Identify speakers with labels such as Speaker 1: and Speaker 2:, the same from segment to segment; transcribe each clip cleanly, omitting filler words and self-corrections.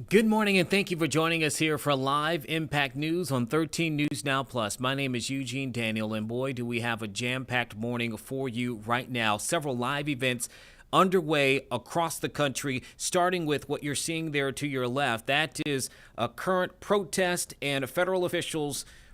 Speaker 1: Good morning, and thank you for joining us here for live Impact News on 13 News Now Plus. My name is Eugene Daniel, and boy, do we have a jam-packed morning for you right now. Several live events underway across the country, starting with what you're seeing there to your left. That is a current protest and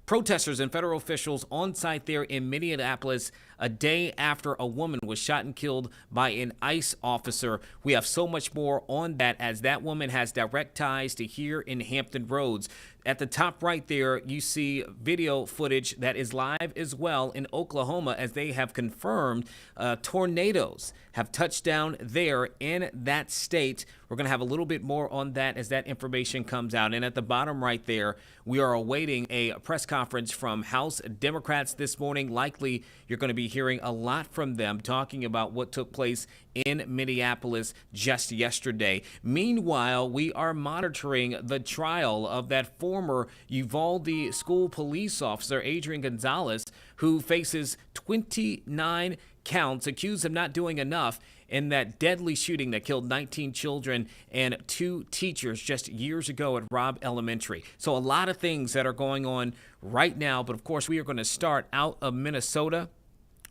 Speaker 1: protesters and federal officials on site there in Minneapolis a day after a woman was shot and killed by an ICE officer. We have so much more on that, as that woman has direct ties to here in Hampton Roads. At the top right there, you see video footage that is live as well in Oklahoma, as they have confirmed tornadoes have touched down there in that state. We're going to have a little bit more on that as that information comes out. And at the bottom right there, we are awaiting a press conference from House Democrats this morning. Likely, you're going to be hearing a lot from them talking about what took place in Minneapolis just yesterday. Meanwhile, we are monitoring the trial of that former Uvalde school police officer, Adrian Gonzalez, who faces 29 counts, accused of not doing enough in that deadly shooting that killed 19 children and 2 teachers just years ago at Robb Elementary. So a lot of things that are going on right now, but of course we are going to start out of Minnesota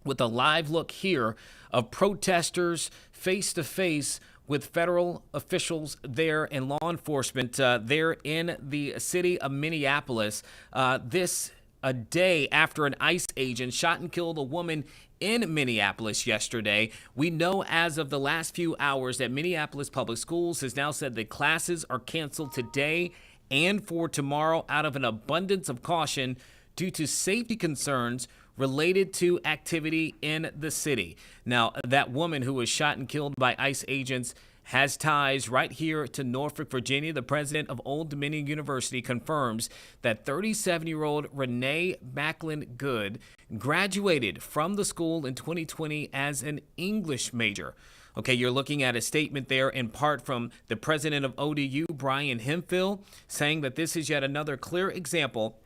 Speaker 1: with a live look here of protesters face to face with federal officials there and law enforcement there in the city of Minneapolis. This a day after an ICE agent shot and killed a woman in Minneapolis yesterday. We know as of the last few hours that Minneapolis Public Schools has now said that classes are canceled today and for tomorrow out of an abundance of caution due to safety concerns related to activity in the city. Now, that woman who was shot and killed by ICE agents has ties right here to Norfolk, Virginia. The president of Old Dominion University confirms that 37-year-old Renee Macklin Good graduated from the school in 2020 as an English major. Okay, you're looking at a statement there in part from the president of ODU, Brian Hemphill, saying that this is yet another clear example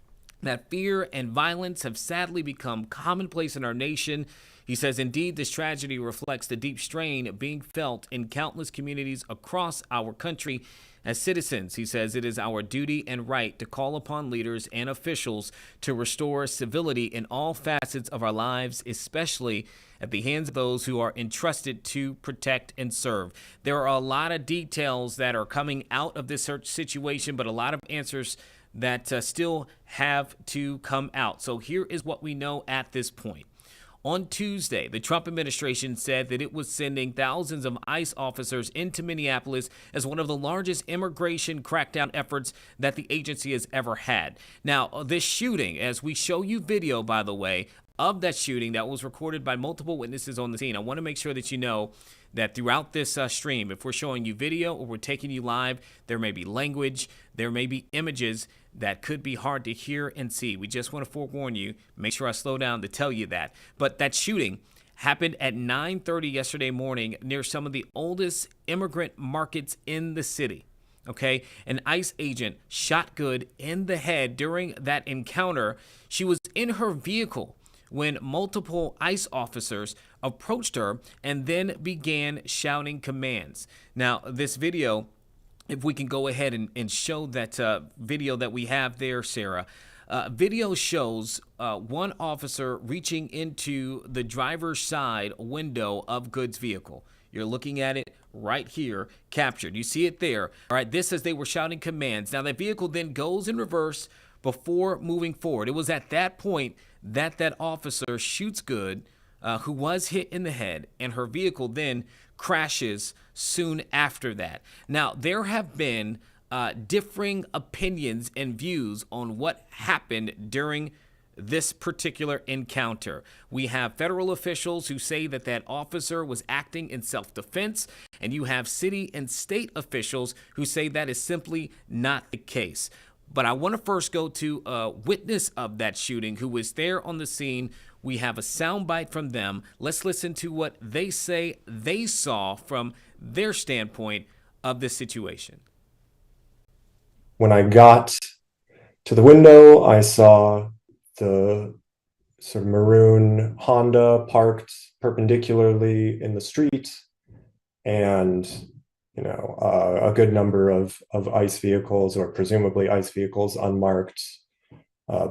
Speaker 1: that fear and violence have sadly become commonplace in our nation. He says, indeed, this tragedy reflects the deep strain being felt in countless communities across our country. As citizens, he says, it is our duty and right to call upon leaders and officials to restore civility in all facets of our lives, especially at the hands of those who are entrusted to protect and serve. There are a lot of details that are coming out of this situation, but a lot of answers that still have to come out. So here is what we know at this point. On Tuesday, the Trump administration said that it was sending thousands of ICE officers into Minneapolis as one of the largest immigration crackdown efforts that the agency has ever had. Now, this shooting, as we show you video, by the way, of that shooting that was recorded by multiple witnesses on the scene. I want to make sure that you know that throughout this stream, if we're showing you video or we're taking you live, there may be language, there may be images that could be hard to hear and see. We just want to forewarn you. Make sure I slow down to tell you that. But that shooting happened at 9:30 yesterday morning near some of the oldest immigrant markets in the city. Okay, an ICE agent shot Good in the head during that encounter. She was in her vehicle when multiple ICE officers approached her and then began shouting commands. Now, this video, if we can go ahead and show that video that we have there, Sarah. Video shows one officer reaching into the driver's side window of Good's vehicle. You're looking at it right here, captured. You see it there. All right, this as they were shouting commands. Now, that vehicle then goes in reverse before moving forward. It was at that point that officer shoots Good, who was hit in the head, and her vehicle then crashes soon after that. Now, there have been differing opinions and views on what happened during this particular encounter. We have federal officials who say that officer was acting in self-defense, and you have city and state officials who say that is simply not the case. But I want to first go to a witness of that shooting who was there on the scene. We have a soundbite from them. Let's listen to what they say they saw from their standpoint of this situation.
Speaker 2: When I got to the window, I saw the sort of maroon Honda parked perpendicularly in the street, and a good number of ICE vehicles, or presumably ICE vehicles, unmarked,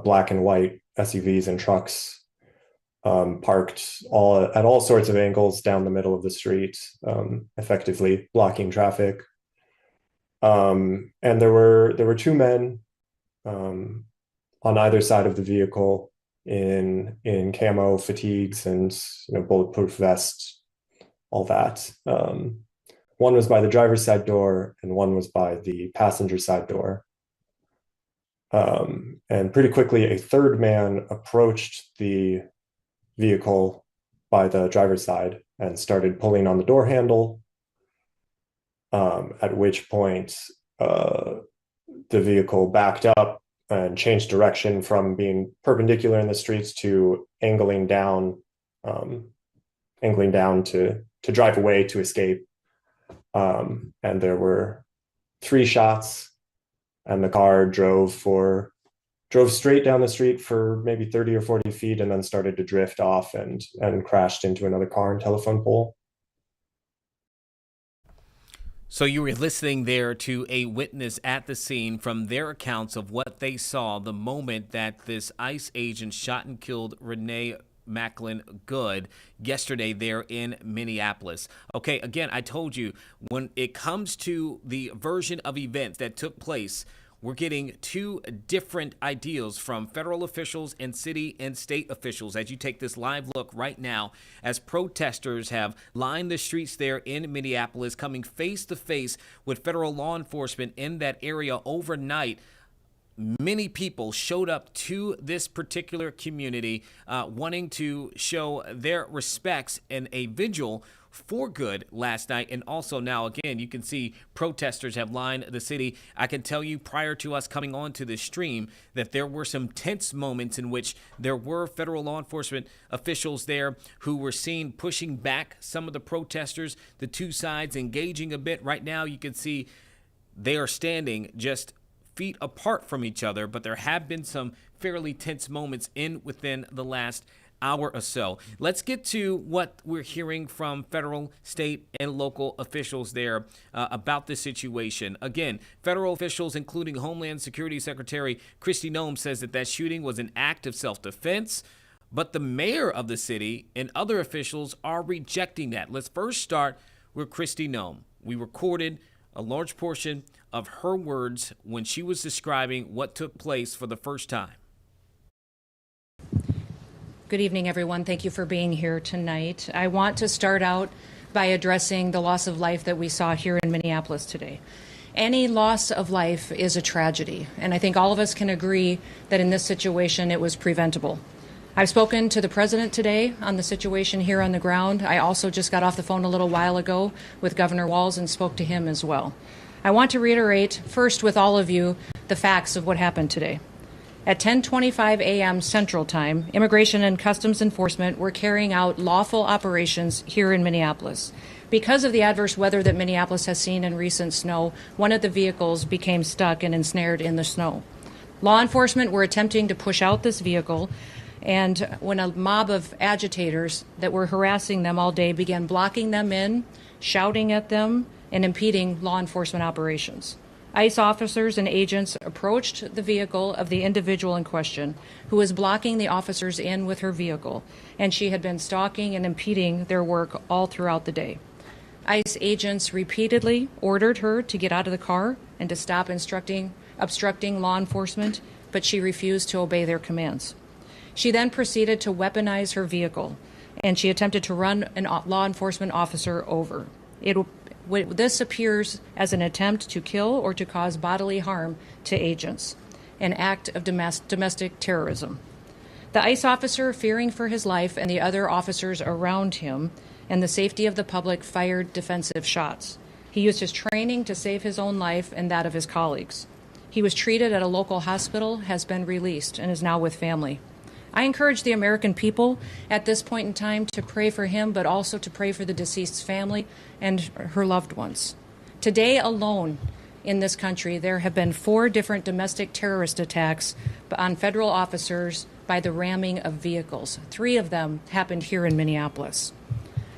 Speaker 2: black and white SUVs and trucks, parked at all sorts of angles down the middle of the street, effectively blocking traffic. And there were two men on either side of the vehicle in camo fatigues and bulletproof vests, all that. One was by the driver's side door, and one was by the passenger side door. And pretty quickly, a third man approached the vehicle by the driver's side and started pulling on the door handle, at which point the vehicle backed up and changed direction from being perpendicular in the streets to angling down to drive away, to escape. And there were 3 shots, and the car drove straight down the street for maybe 30 or 40 feet, and then started to drift off and crashed into another car and telephone pole.
Speaker 1: So you were listening there to a witness at the scene from their accounts of what they saw the moment that this ICE agent shot and killed Renee Macklin Good yesterday there in Minneapolis. Okay, again, I told you, when it comes to the version of events that took place, we're getting 2 different ideals from federal officials and city and state officials as you take this live look right now as protesters have lined the streets there in Minneapolis, coming face to face with federal law enforcement in that area overnight. Many people showed up to this particular community wanting to show their respects in a vigil for Good last night. And also now, again, you can see protesters have lined the city. I can tell you prior to us coming on to this stream that there were some tense moments in which there were federal law enforcement officials there who were seen pushing back some of the protesters, the 2 sides engaging a bit. Right now, you can see they are standing just feet apart from each other, but there have been some fairly tense moments within the last hour or so. Let's get to what we're hearing from federal, state, and local officials there about this situation. Again, federal officials, including Homeland Security Secretary Kristi Noem, says that shooting was an act of self-defense, but the mayor of the city and other officials are rejecting that. Let's first start with Kristi Noem. We recorded a large portion of her words when she was describing what took place for the first time.
Speaker 3: Good evening, everyone. Thank you for being here tonight. I want to start out by addressing the loss of life that we saw here in Minneapolis today. Any loss of life is a tragedy, and I think all of us can agree that in this situation it was preventable. I've spoken to the president today on the situation here on the ground. I also just got off the phone a little while ago with Governor Walz and spoke to him as well. I want to reiterate first with all of you the facts of what happened today. At 10:25 a.m. Central Time, Immigration and Customs Enforcement were carrying out lawful operations here in Minneapolis. Because of the adverse weather that Minneapolis has seen in recent snow, one of the vehicles became stuck and ensnared in the snow. Law enforcement were attempting to push out this vehicle, and when a mob of agitators that were harassing them all day began blocking them in, shouting at them, and impeding law enforcement operations. ICE officers and agents approached the vehicle of the individual in question, who was blocking the officers in with her vehicle, and she had been stalking and impeding their work all throughout the day. ICE agents repeatedly ordered her to get out of the car and to stop obstructing law enforcement, but she refused to obey their commands. She then proceeded to weaponize her vehicle, and she attempted to run a law enforcement officer over. This appears as an attempt to kill or to cause bodily harm to agents, an act of domestic terrorism. The ICE officer, fearing for his life and the other officers around him and the safety of the public, fired defensive shots. He used his training to save his own life and that of his colleagues. He was treated at a local hospital, has been released, and is now with family. I encourage the American people at this point in time to pray for him, but also to pray for the deceased's family and her loved ones. Today alone in this country, there have been 4 different domestic terrorist attacks on federal officers by the ramming of vehicles. 3 of them happened here in Minneapolis.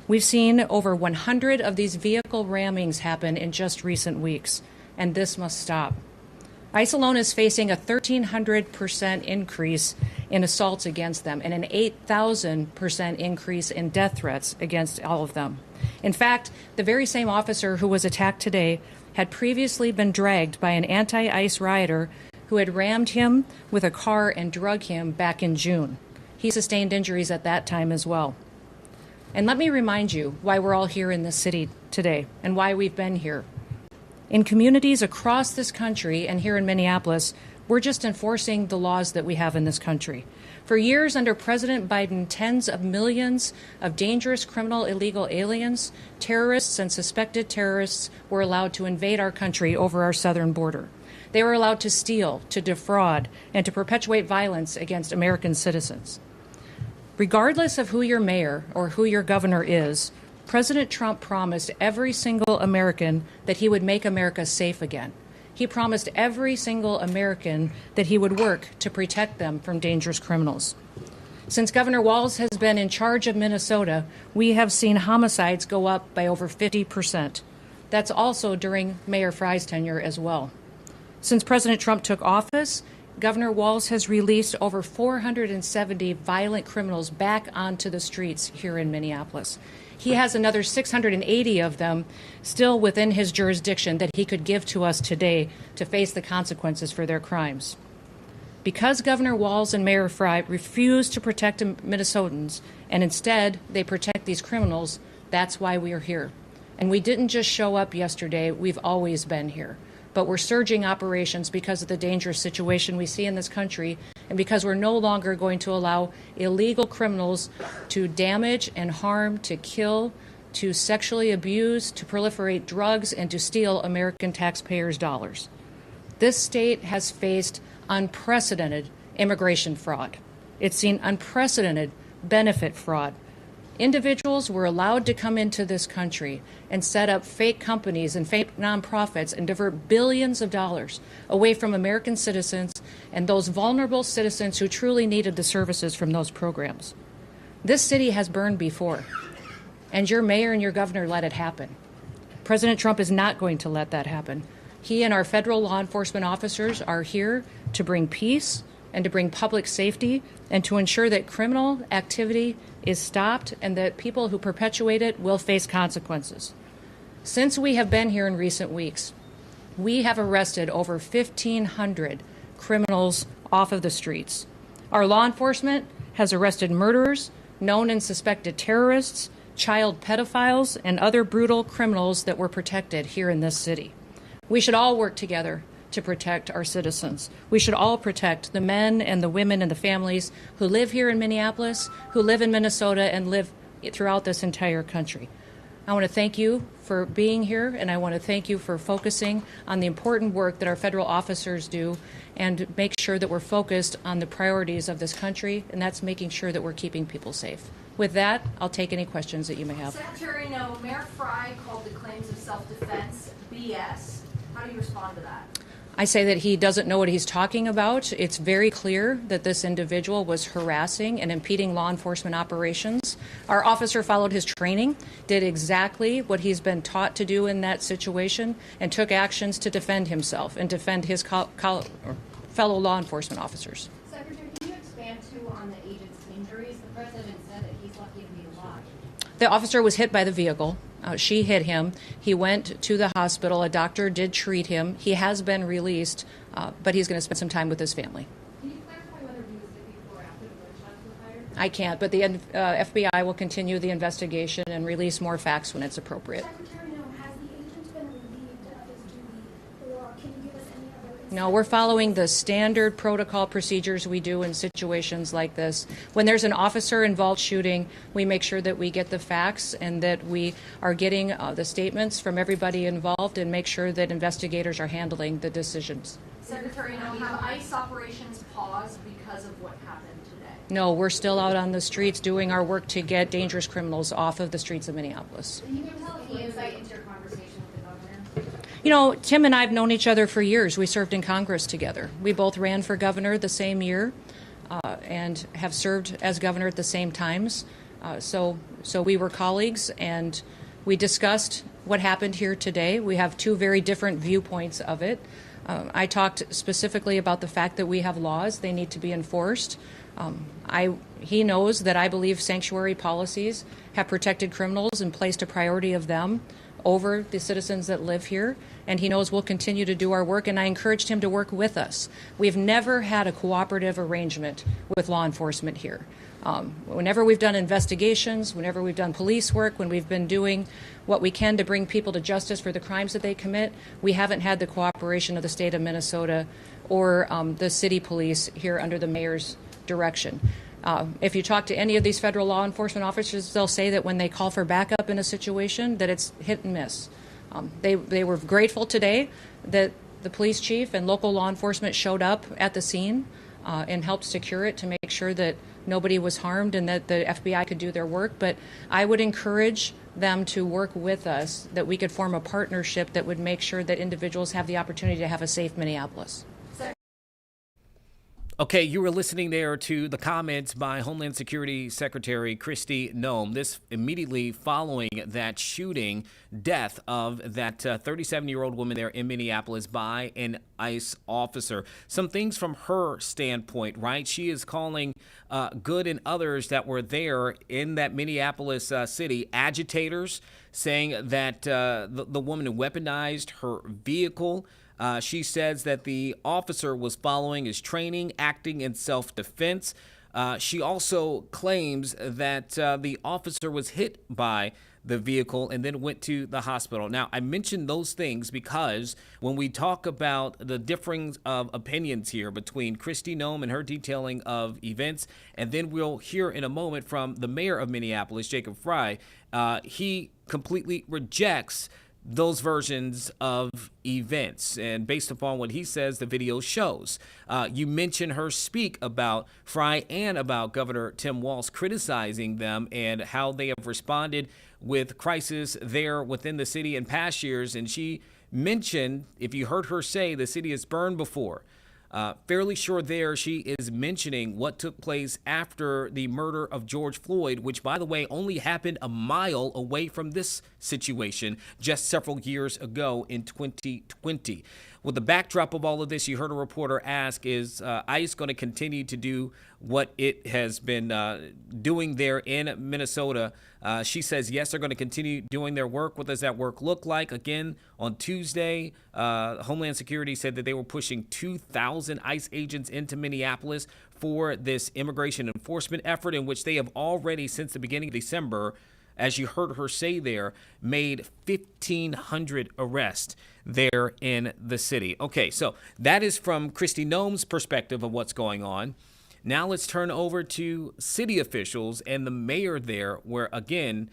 Speaker 3: We've seen over 100 of these vehicle rammings happen in just recent weeks, and this must stop. ICE alone is facing a 1,300% increase in assaults against them and an 8,000% increase in death threats against all of them. In fact, the very same officer who was attacked today had previously been dragged by an anti-ICE rioter who had rammed him with a car and drug him back in June. He sustained injuries at that time as well. And let me remind you why we're all here in this city today and why we've been here. In communities across this country and here in Minneapolis, we're just enforcing the laws that we have in this country. For years under President Biden, tens of millions of dangerous criminal illegal aliens, terrorists, and suspected terrorists were allowed to invade our country over our southern border. They were allowed to steal, to defraud, and to perpetuate violence against American citizens. Regardless of who your mayor or who your governor is, President Trump promised every single American that he would make America safe again. He promised every single American that he would work to protect them from dangerous criminals. Since Governor Walz has been in charge of Minnesota, we have seen homicides go up by over 50%. That's also during Mayor Frey's tenure as well. Since President Trump took office, Governor Walz has released over 470 violent criminals back onto the streets here in Minneapolis. He has another 680 of them still within his jurisdiction that he could give to us today to face the consequences for their crimes. Because Governor Walz and Mayor Frey refuse to protect Minnesotans, and instead they protect these criminals, that's why we are here. And we didn't just show up yesterday, we've always been here. But we're surging operations because of the dangerous situation we see in this country and because we're no longer going to allow illegal criminals to damage and harm, to kill, to sexually abuse, to proliferate drugs, and to steal American taxpayers' dollars. This state has faced unprecedented immigration fraud. It's seen unprecedented benefit fraud. Individuals were allowed to come into this country and set up fake companies and fake nonprofits and divert billions of dollars away from American citizens and those vulnerable citizens who truly needed the services from those programs. This city has burned before, and your mayor and your governor let it happen. President Trump is not going to let that happen. He and our federal law enforcement officers are here to bring peace and to bring public safety and to ensure that criminal activity is stopped and that people who perpetuate it will face consequences. Since we have been here in recent weeks, we have arrested over 1,500 criminals off of the streets. Our law enforcement has arrested murderers, known and suspected terrorists, child pedophiles, and other brutal criminals that were protected here in this city. We should all work together to protect our citizens. We should all protect the men and the women and the families who live here in Minneapolis, who live in Minnesota, and live throughout this entire country. I want to thank you for being here, and I want to thank you for focusing on the important work that our federal officers do and make sure that we're focused on the priorities of this country, and that's making sure that we're keeping people safe. With that, I'll take any questions that you may have.
Speaker 4: Secretary, no, Mayor Frey called the claims of self-defense BS. How do you respond to that?
Speaker 3: I say that he doesn't know what he's talking about. It's very clear that this individual was harassing and impeding law enforcement operations. Our officer followed his training, did exactly what he's been taught to do in that situation, and took actions to defend himself and defend his fellow law enforcement officers.
Speaker 4: Secretary, can you expand too on the agent's injuries? The president said that he's lucky to be alive.
Speaker 3: The officer was hit by the vehicle. She hit him. He went to the hospital. A doctor did treat him. He has been released, but he's going to spend some time with his family.
Speaker 4: Can you clarify whether he was sick before or after the gunshot was fired?
Speaker 3: I can't, but the FBI will continue the investigation and release more facts when it's appropriate.
Speaker 5: Secretary, no, has the agent been relieved of his duty, or can you give us any other insight?
Speaker 3: No, we're following the standard protocol procedures we do in situations like this. When there's an officer involved shooting, we make sure that we get the facts and that we are getting the statements from everybody involved and make sure that investigators are handling the decisions.
Speaker 4: Secretary, no, have ICE operations paused because of what happened today?
Speaker 3: No, we're still out on the streets doing our work to get dangerous criminals off of the streets of Minneapolis.
Speaker 4: Can you give us any insight into your conversation with the governor?
Speaker 3: You know, Tim and I have known each other for years. We served in Congress together. We both ran for governor the same year and have served as governor at the same times. So we were colleagues, and we discussed what happened here today. We have two very different viewpoints of it. I talked specifically about the fact that we have laws; they need to be enforced. He knows that I believe sanctuary policies have protected criminals and placed a priority of them over the citizens that live here, and he knows we'll continue to do our work, and I encouraged him to work with us. We've never had a cooperative arrangement with law enforcement here. Whenever we've done investigations, whenever we've done police work, when we've been doing what we can to bring people to justice for the crimes that they commit, we haven't had the cooperation of the state of Minnesota or the city police here under the mayor's direction. If you talk to any of these federal law enforcement officers, they'll say that when they call for backup in a situation, that it's hit and miss. They were grateful today that the police chief and local law enforcement showed up at the scene and helped secure it to make sure that nobody was harmed and that the FBI could do their work. But I would encourage them to work with us, that we could form a partnership that would make sure that individuals have the opportunity to have a safe Minneapolis.
Speaker 1: Okay, you were listening there to the comments by Homeland Security Secretary Kristi Noem. This immediately following that shooting death of that 37-year-old woman there in Minneapolis by an ICE officer. Some things from her standpoint, right? She is calling Good and others that were there in that Minneapolis city agitators, saying that the woman weaponized her vehicle. She says that the officer was following his training, acting in self-defense. She also claims that the officer was hit by the vehicle and then went to the hospital. Now, I mentioned those things because when we talk about the differing of opinions here between Kristi Noem and her detailing of events, and then we'll hear in a moment from the mayor of Minneapolis, Jacob Frey, he completely rejects those versions of events. And based upon what he says, the video shows. You mentioned her speak about Frey and about Governor Tim Walz criticizing them and how they have responded with crisis there within the city in past years. And she mentioned, if you heard her say, the city has burned before. Fairly sure there she is mentioning what took place after the murder of George Floyd, which, by the way, only happened a mile away from this situation just several years ago in 2020. With the backdrop of all of this, you heard a reporter ask, is ICE going to continue to do what it has been doing there in Minnesota? She says, yes, they're going to continue doing their work. What does that work look like? Again, on Tuesday, Homeland Security said that they were pushing 2,000 ICE agents into Minneapolis for this immigration enforcement effort, in which they have already, since the beginning of December, as you heard her say there, made 1,500 arrests there in the city. Okay, so that is from Kristi Noem's perspective of what's going on. Now let's turn over to city officials and the mayor there, where, again,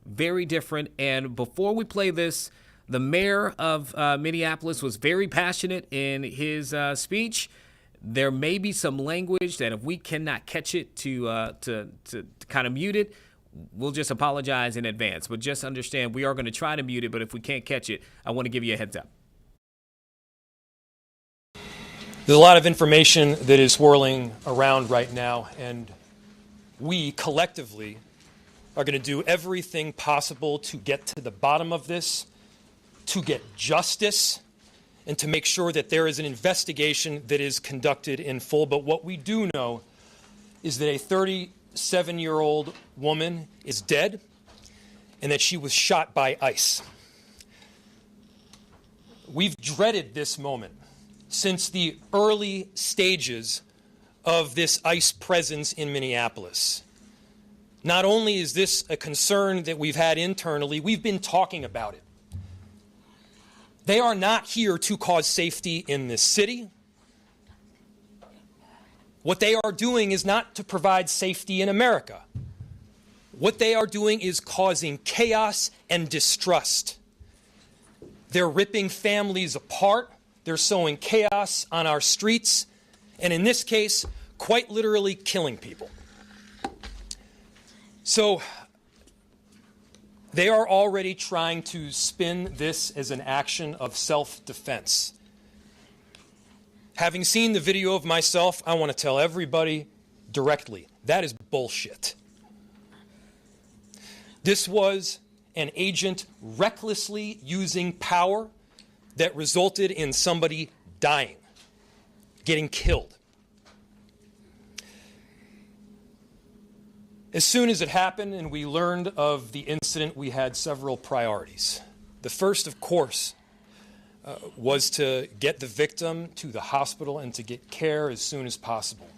Speaker 1: very different. And before we play this, the mayor of Minneapolis was very passionate in his speech. There may be some language that if we cannot catch it to kind of mute it, we'll just apologize in advance. But just understand, we are going to try to mute it, but if we can't catch it, I want to give you a heads up.
Speaker 6: There's a lot of information that is swirling around right now, and we collectively are going to do everything possible to get to the bottom of this, to get justice, and to make sure that there is an investigation that is conducted in full. But what we do know is that a 37-year-old woman is dead and that she was shot by ICE. We've dreaded this moment since the early stages of this ICE presence in Minneapolis. Not only is this a concern that we've had internally, we've been talking about it. They are not here to cause safety in this city. What they are doing is not to provide safety in America. What they are doing is causing chaos and distrust. They're ripping families apart. They're sowing chaos on our streets, and in this case, quite literally killing people. So they are already trying to spin this as an action of self-defense. Having seen the video of myself, I want to tell everybody directly, that is bullshit. This was an agent recklessly using power that resulted in somebody dying, getting killed. As soon as it happened and we learned of the incident, we had several priorities. The first, of course, was to get the victim to the hospital and to get care as soon as possible.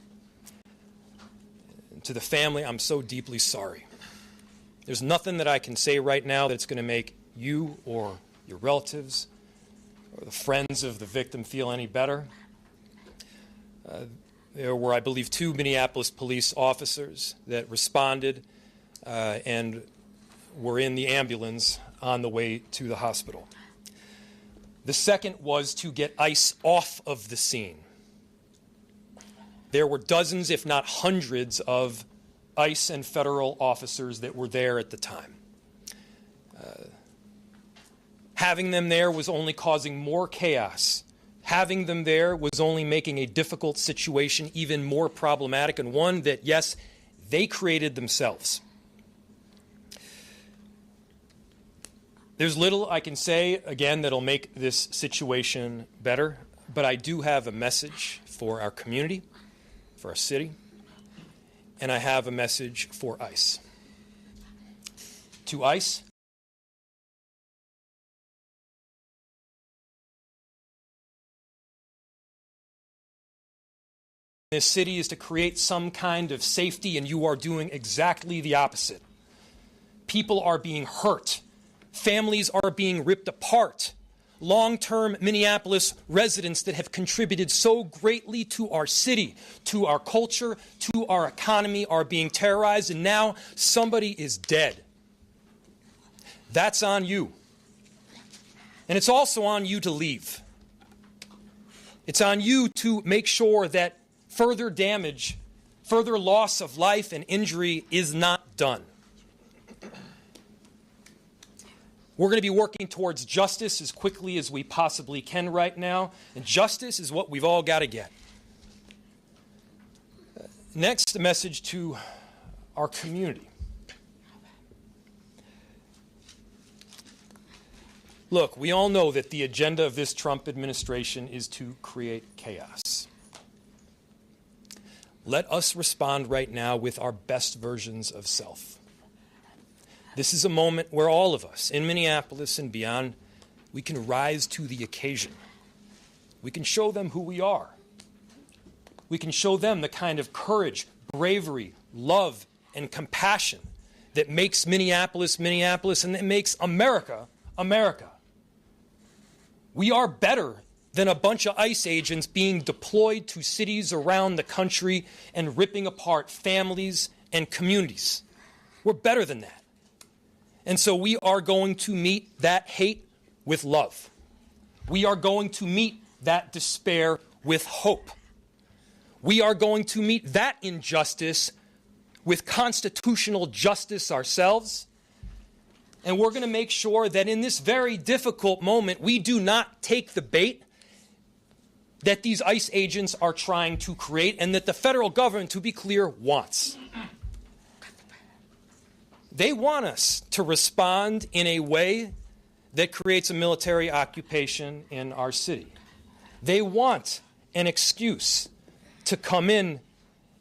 Speaker 6: To the family, I'm so deeply sorry. There's nothing that I can say right now that's going to make you or your relatives or the friends of the victim feel any better. There were, I believe, 2 Minneapolis police officers that responded and were in the ambulance on the way to the hospital. The second was to get ICE off of the scene. There were dozens, if not hundreds, of ICE and federal officers that were there at the time. Having them there was only causing more chaos. Having them there was only making a difficult situation even more problematic, and one that, yes, they created themselves. There's little I can say, again, that'll make this situation better, but I do have a message for our community, for our city, and I have a message for ICE. To ICE, this city is to create some kind of safety, and you are doing exactly the opposite. People are being hurt. Families are being ripped apart. Long-term Minneapolis residents that have contributed so greatly to our city, to our culture, to our economy are being terrorized, and now somebody is dead. That's on you. And it's also on you to leave. It's on you to make sure that further damage, further loss of life and injury is not done. We're going to be working towards justice as quickly as we possibly can right now, and justice is what we've all got to get. Next, a message to our community. Look, we all know that the agenda of this Trump administration is to create chaos. Let us respond right now with our best versions of self. This is a moment where all of us in Minneapolis and beyond, we can rise to the occasion. We can show them who we are. We can show them the kind of courage, bravery, love, and compassion that makes Minneapolis, Minneapolis, and that makes America, America. We are better than a bunch of ICE agents being deployed to cities around the country and ripping apart families and communities. We're better than that. And so we are going to meet that hate with love. We are going to meet that despair with hope. We are going to meet that injustice with constitutional justice ourselves. And we're going to make sure that in this very difficult moment, we do not take the bait that these ICE agents are trying to create and that the federal government, to be clear, wants. They want us to respond in a way that creates a military occupation in our city. They want an excuse to come in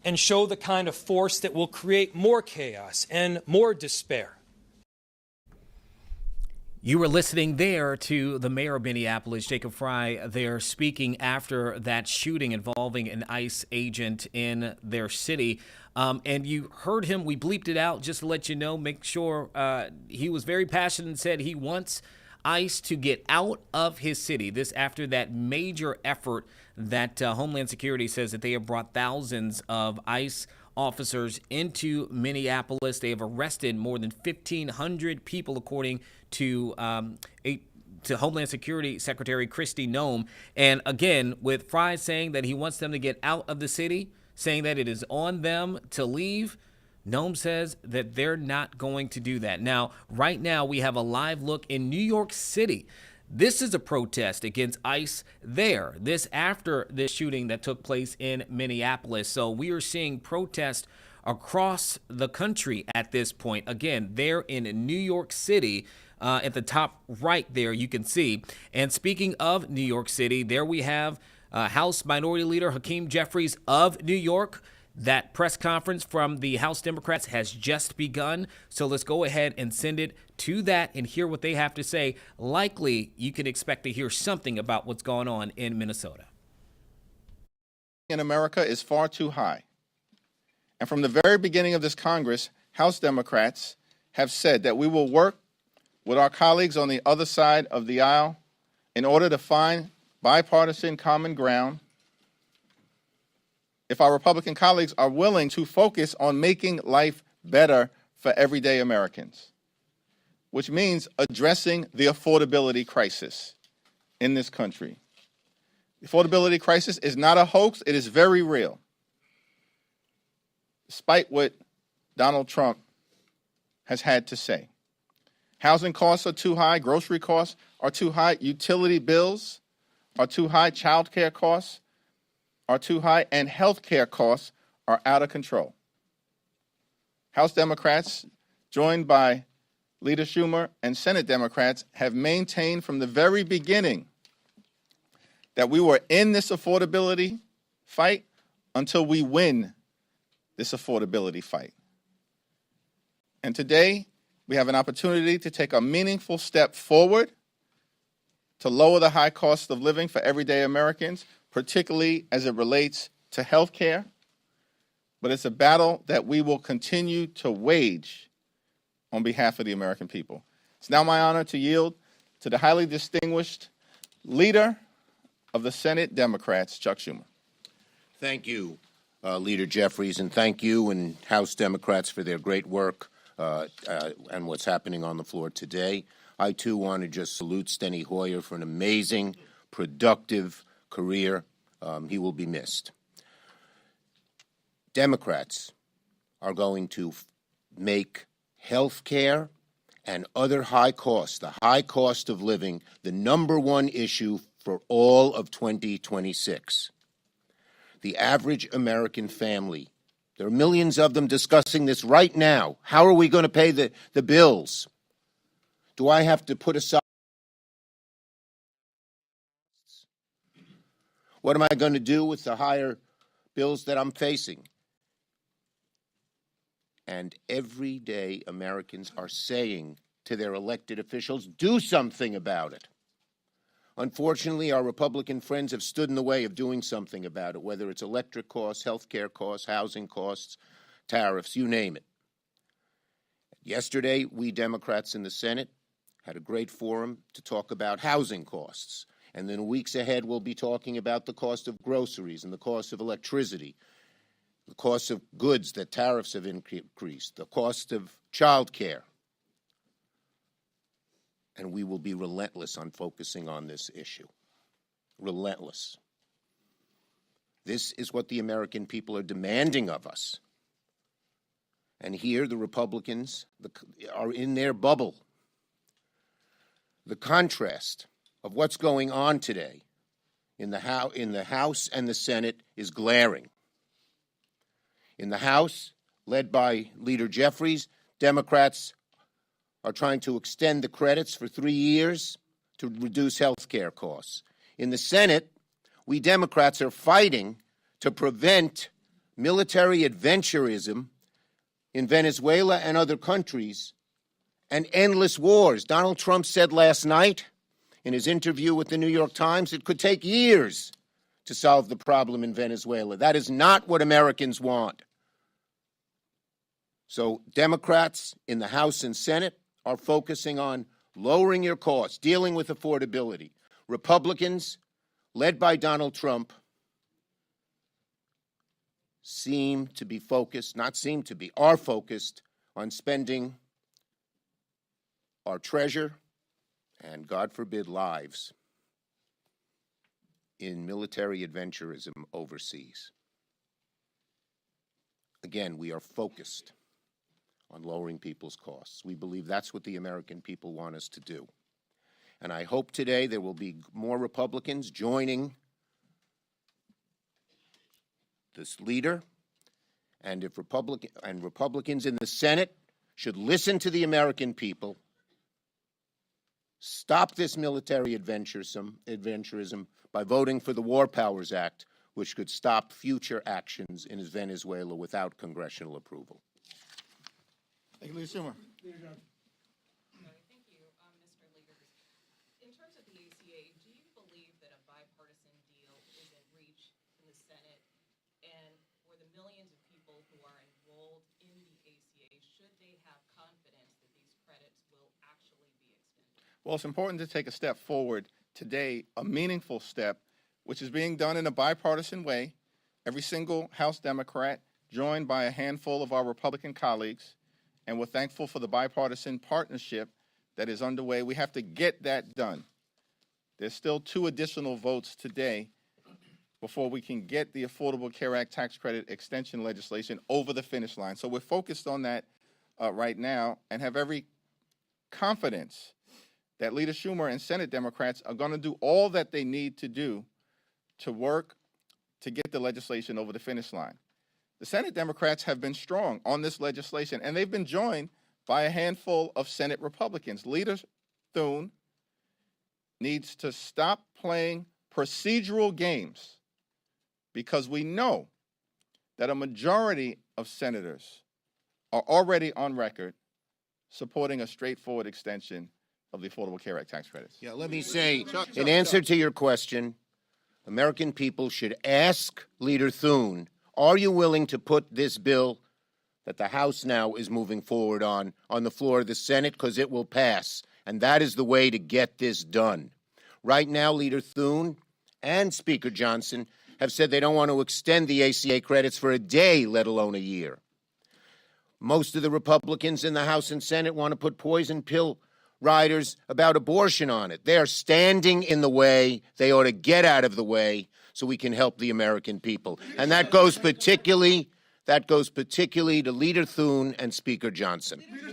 Speaker 6: and show the kind of force that will create more chaos and more despair.
Speaker 1: You were listening there to the mayor of Minneapolis, Jacob Frey, there speaking after that shooting involving an ICE agent in their city. And you heard him. We bleeped it out just to let you know, make sure he was very passionate and said he wants ICE to get out of his city. This after that major effort that Homeland Security says that they have brought thousands of ICE officers into Minneapolis. They have arrested more than 1,500 people, according to Homeland Security Secretary Kristi Noem. And again, with Frey saying that he wants them to get out of the city, saying that it is on them to leave, Noem says that they're not going to do that. Now, right now, we have a live look in New York City. This is a protest against ICE there. This after this shooting that took place in Minneapolis. So we are seeing protests across the country at this point. Again, they're in New York City. At the top right there, you can see. And speaking of New York City, there we have House Minority Leader Hakeem Jeffries of New York. That press conference from the House Democrats has just begun. So let's go ahead and send it to that and hear what they have to say. Likely, you can expect to hear something about what's going on in Minnesota.
Speaker 7: In America is far too high. And from the very beginning of this Congress, House Democrats have said that we will work with our colleagues on the other side of the aisle in order to find bipartisan common ground. If our Republican colleagues are willing to focus on making life better for everyday Americans, which means addressing the affordability crisis in this country. The affordability crisis is not a hoax, it is very real. Despite what Donald Trump has had to say. Housing costs are too high, grocery costs are too high, utility bills are too high, child care costs are too high, and health care costs are out of control. House Democrats, joined by Leader Schumer and Senate Democrats, have maintained from the very beginning that we were in this affordability fight until we win this affordability fight. And today, we have an opportunity to take a meaningful step forward to lower the high cost of living for everyday Americans, particularly as it relates to health care. But it's a battle that we will continue to wage on behalf of the American people. It's now my honor to yield to the highly distinguished leader of the Senate Democrats, Chuck Schumer.
Speaker 8: Thank you, Leader Jeffries, and thank you and House Democrats for their great work and what's happening on the floor today. I, too, want to just salute Steny Hoyer for an amazing, productive career. He will be missed. Democrats are going to make health care and other high costs, the high cost of living, the number one issue for all of 2026. The average American family, there are millions of them discussing this right now. How are we going to pay the bills? Do I have to put aside? What am I going to do with the higher bills that I'm facing? And everyday Americans are saying to their elected officials, do something about it. Unfortunately, our Republican friends have stood in the way of doing something about it, whether it's electric costs, health care costs, housing costs, tariffs, you name it. Yesterday, we Democrats in the Senate had a great forum to talk about housing costs. And then weeks ahead, we'll be talking about the cost of groceries and the cost of electricity, the cost of goods that tariffs have increased, the cost of child care. And we will be relentless on focusing on this issue. Relentless. This is what the American people are demanding of us. And here the Republicans are in their bubble. The contrast of what's going on today in the House and the Senate is glaring. In the House, led by Leader Jeffries, Democrats are trying to extend the credits for 3 years to reduce health care costs. In the Senate, we Democrats are fighting to prevent military adventurism in Venezuela and other countries and endless wars. Donald Trump said last night in his interview with the New York Times it could take years to solve the problem in Venezuela. That is not what Americans want. So Democrats in the House and Senate are focusing on lowering your costs, dealing with affordability. Republicans, led by Donald Trump, are focused on spending our treasure and, God forbid, lives in military adventurism overseas. Again, we are focused on lowering people's costs. We believe that's what the American people want us to do. And I hope today there will be more Republicans joining this leader And if Republicans in the Senate should listen to the American people, stop this military adventurism by voting for the War Powers Act, which could stop future actions in Venezuela without congressional approval.
Speaker 7: Thank you, Leader Schumer.
Speaker 9: Thank you, Mr. Leaders. In terms of the ACA, do you believe that a bipartisan deal is in reach in the Senate? And for the millions of people who are enrolled in the ACA, should they have confidence that these credits will actually be extended?
Speaker 7: Well, it's important to take a step forward today, a meaningful step, which is being done in a bipartisan way. Every single House Democrat, joined by a handful of our Republican colleagues, and we're thankful for the bipartisan partnership that is underway. We have to get that done. There's still 2 additional votes today before we can get the Affordable Care Act tax credit extension legislation over the finish line. So we're focused on that right now and have every confidence that Leader Schumer and Senate Democrats are going to do all that they need to do to work to get the legislation over the finish line. The Senate Democrats have been strong on this legislation, and they've been joined by a handful of Senate Republicans. Leader Thune needs to stop playing procedural games, because we know that a majority of senators are already on record supporting a straightforward extension of the Affordable Care Act tax credits.
Speaker 8: Yeah, let me say, in answer to your question, American people should ask Leader Thune, are you willing to put this bill that the House now is moving forward on the floor of the Senate, because it will pass, and that is the way to get this done. Right now, Leader Thune and Speaker Johnson have said they don't want to extend the ACA credits for a day, let alone a year. Most of the Republicans in the House and Senate want to put poison pill riders about abortion on it. They are standing in the way. They ought to get out of the way so we can help the American people. And that goes particularly to Leader Thune and Speaker Johnson.
Speaker 9: Some of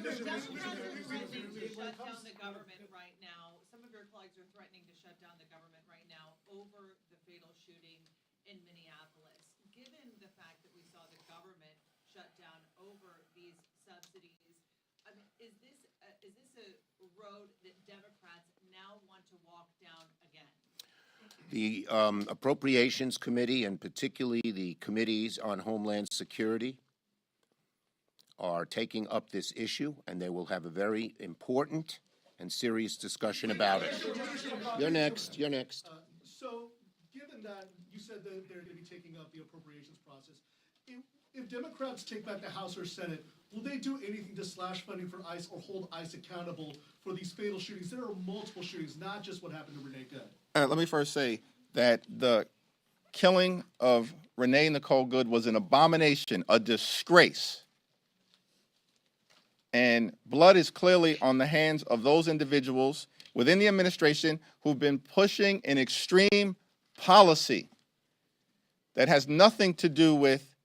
Speaker 9: your colleagues are threatening to shut down the government right now over the fatal shooting in Minneapolis. Given the fact that we saw the government shut down over these subsidies, is this a road that Democrats now want to walk down again?
Speaker 8: The Appropriations Committee, and particularly the committees on Homeland Security, are taking up this issue, and they will have a very important and serious discussion about it. You're next.
Speaker 10: So, given that you said that they're going to be taking up the appropriations process, if Democrats take back the House or Senate, will they do anything to slash funding for ICE or hold ICE accountable for these fatal shootings? There are multiple shootings, not just what happened to Renee Good.
Speaker 7: Let me first say that the killing of Renee Nicole Good was an abomination, a disgrace. And blood is clearly on the hands of those individuals within the administration who've been pushing an extreme policy that has nothing to do with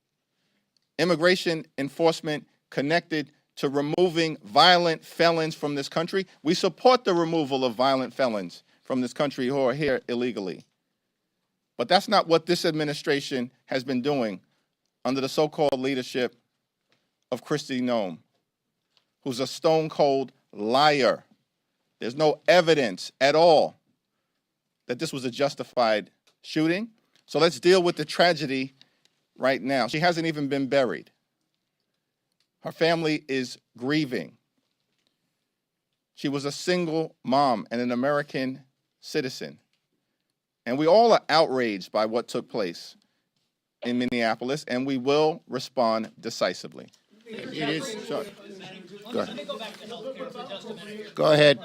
Speaker 7: immigration enforcement connected to removing violent felons from this country. We support the removal of violent felons from this country who are here illegally. But that's not what this administration has been doing under the so-called leadership of Kristi Noem, who's a stone-cold liar. There's no evidence at all that this was a justified shooting. So let's deal with the tragedy right now. She hasn't even been buried. Her family is grieving. She was a single mom and an American citizen. And we all are outraged by what took place in Minneapolis, and we will respond decisively.
Speaker 8: It is. Sorry. Go ahead. Go ahead.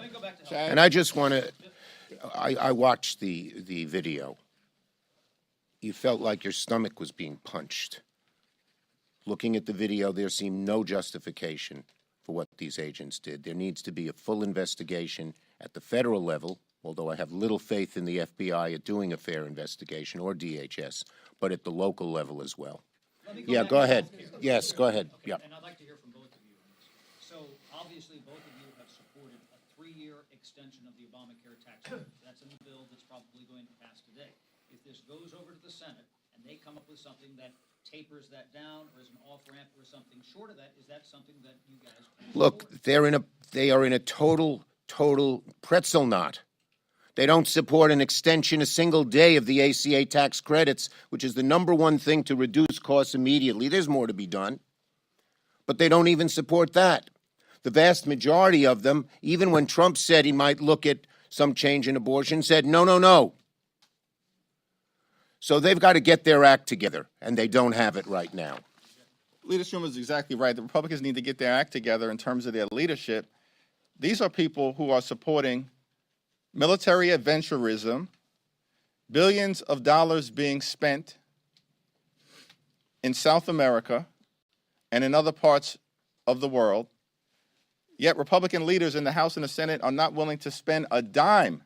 Speaker 8: And I just want to, I watched the video. You felt like your stomach was being punched. Looking at the video, there seemed no justification for what these agents did. There needs to be a full investigation at the federal level, although I have little faith in the FBI at doing a fair investigation, or DHS, but at the local level as well. Yeah, go ahead. Yes, go ahead. Yeah.
Speaker 11: And I'd like to hear from both of you on this. So obviously both of you have supported a 3-year extension of the Obamacare tax credit. That's in the bill that's probably going to pass today. If this goes over to the Senate and they come up with something that tapers that down, or is an off-ramp or something short of that? Is that something that you guys
Speaker 8: Look, they are in a total pretzel knot. They don't support an extension a single day of the ACA tax credits, which is the number one thing to reduce costs immediately. There's more to be done. But they don't even support that. The vast majority of them, even when Trump said he might look at some change in abortion, said no, no, no. So they've got to get their act together, and they don't have it right now.
Speaker 7: Leader Schumer is exactly right. The Republicans need to get their act together in terms of their leadership. These are people who are supporting military adventurism, billions of dollars being spent in South America and in other parts of the world. Yet Republican leaders in the House and the Senate are not willing to spend a dime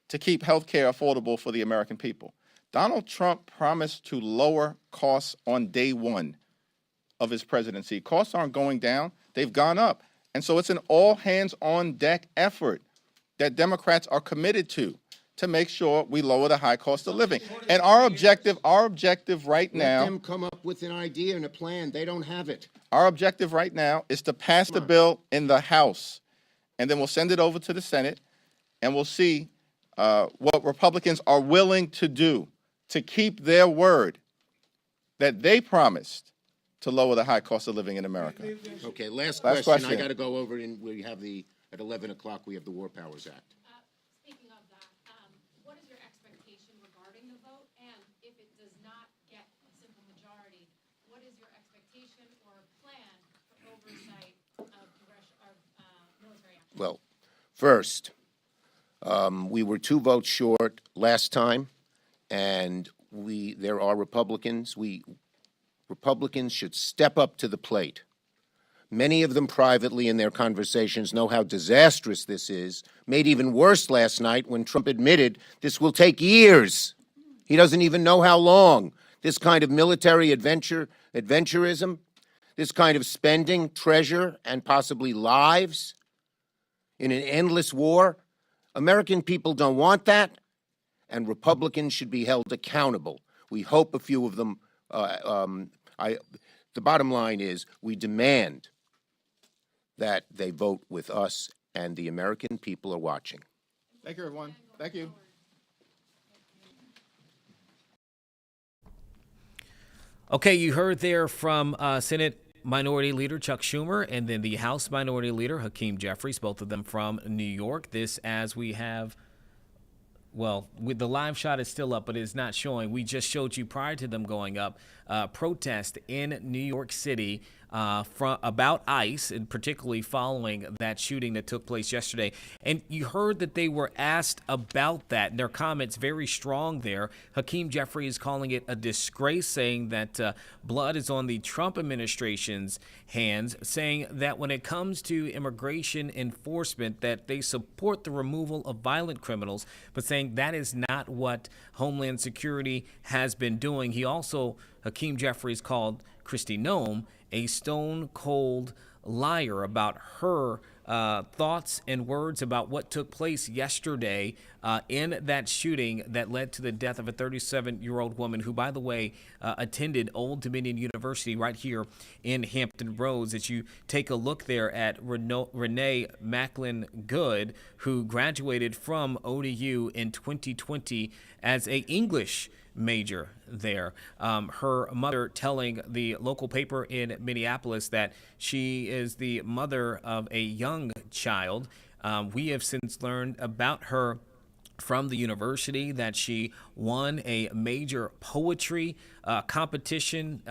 Speaker 7: to keep health care affordable for the American people. Donald Trump promised to lower costs on day one of his presidency. Costs aren't going down, they've gone up. And so it's an all-hands-on-deck effort that Democrats are committed to make sure we lower the high cost of living. And our objective right now—
Speaker 8: Let them come up with an idea and a plan. They don't have it.
Speaker 7: Our objective right now is to pass the bill in the House, and then we'll send it over to the Senate, and we'll see what Republicans are willing to do to keep their word that they promised to lower the high cost of living in America.
Speaker 8: Okay, last
Speaker 7: Last
Speaker 8: question. I
Speaker 7: question.
Speaker 8: got to go over, and we have at 11 o'clock, we have the War Powers Act.
Speaker 4: Speaking of that, what is your expectation regarding the vote? And if it does not get a simple majority, what is your expectation or plan for oversight of military action?
Speaker 8: Well, first, we were 2 votes short last time, and there are Republicans. Republicans should step up to the plate. Many of them privately in their conversations know how disastrous this is. Made even worse last night when Trump admitted this will take years. He doesn't even know how long. This kind of military adventurism, this kind of spending treasure and possibly lives in an endless war. American people don't want that, and Republicans should be held accountable. We hope a few of them. The bottom line is we demand that they vote with us, and the American people are watching.
Speaker 7: Thank you, everyone. Thank you.
Speaker 1: Okay, you heard there from Senate Minority Leader Chuck Schumer and then the House Minority Leader Hakeem Jeffries, both of them from New York. This as we have, well, with the live shot is still up, but it's not showing. We just showed you prior to them going up, protest in New York City about ICE, and particularly following that shooting that took place yesterday. And you heard that they were asked about that, and their comments very strong there. Hakeem Jeffries calling it a disgrace, saying that blood is on the Trump administration's hands, saying that when it comes to immigration enforcement, that they support the removal of violent criminals, but saying that is not what Homeland Security has been doing. He also, Hakeem Jeffries, called Kristi Noem a stone-cold liar about her thoughts and words about what took place yesterday in that shooting that led to the death of a 37-year-old woman who, by the way, attended Old Dominion University right here in Hampton Roads. As you take a look there at Renee Macklin Good, who graduated from ODU in 2020 as an English major there. Her mother telling the local paper in Minneapolis that she is the mother of a young child. We have since learned about her from the university that she won a major poetry competition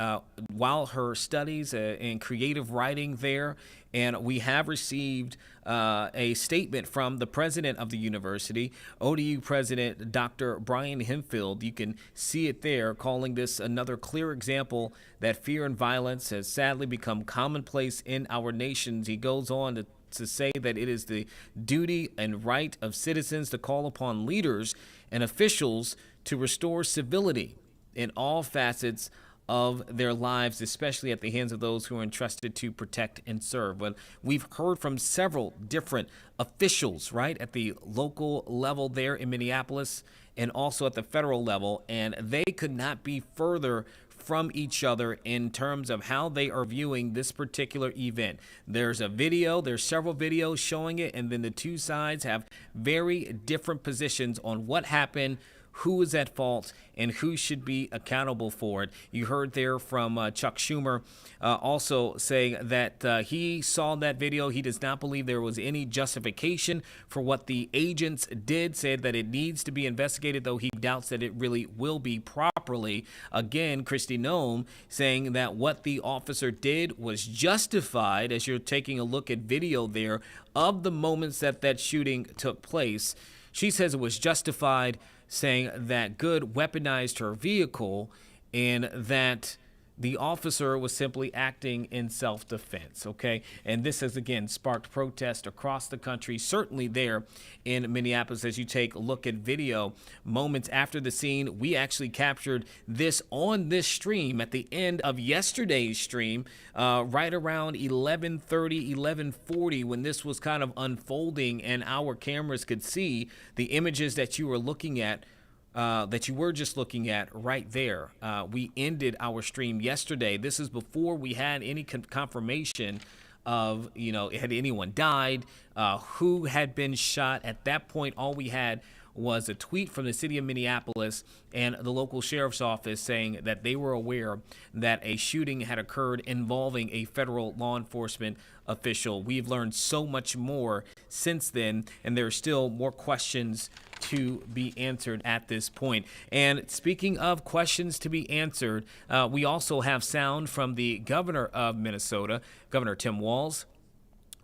Speaker 1: while her studies in creative writing there. And we have received a statement from the president of the university, ODU President Dr. Brian Hempfield. You can see it there, calling this another clear example that fear and violence has sadly become commonplace in our nations. He goes on to say that it is the duty and right of citizens to call upon leaders and officials to restore civility in all facets of their lives, especially at the hands of those who are entrusted to protect and serve. But we've heard from several different officials, right, at the local level there in Minneapolis and also at the federal level, and they could not be further from each other in terms of how they are viewing this particular event. There's several videos showing it, and then the two sides have very different positions on what happened, who is at fault, and who should be accountable for it. You heard there from Chuck Schumer also saying that he saw that video. He does not believe there was any justification for what the agents did, said that it needs to be investigated, though he doubts that it really will be properly. Again, Kristi Noem saying that what the officer did was justified, as you're taking a look at video there of the moments that shooting took place. She says it was justified, saying that Good weaponized her vehicle and that the officer was simply acting in self-defense, okay? And this has, again, sparked protest across the country, certainly there in Minneapolis. As you take a look at video, moments after the scene, we actually captured this on this stream at the end of yesterday's stream, right around 11:30, 11:40, when this was kind of unfolding and our cameras could see the images that you were looking at, that you were just looking at right there. We ended our stream yesterday. This is before we had any confirmation of, had anyone died, who had been shot. At that point, all we had was a tweet from the city of Minneapolis and the local sheriff's office saying that they were aware that a shooting had occurred involving a federal law enforcement official. We've learned so much more since then, and there are still more questions to be answered at this point. And speaking of questions to be answered, we also have sound from the governor of Minnesota, Governor Tim Walz,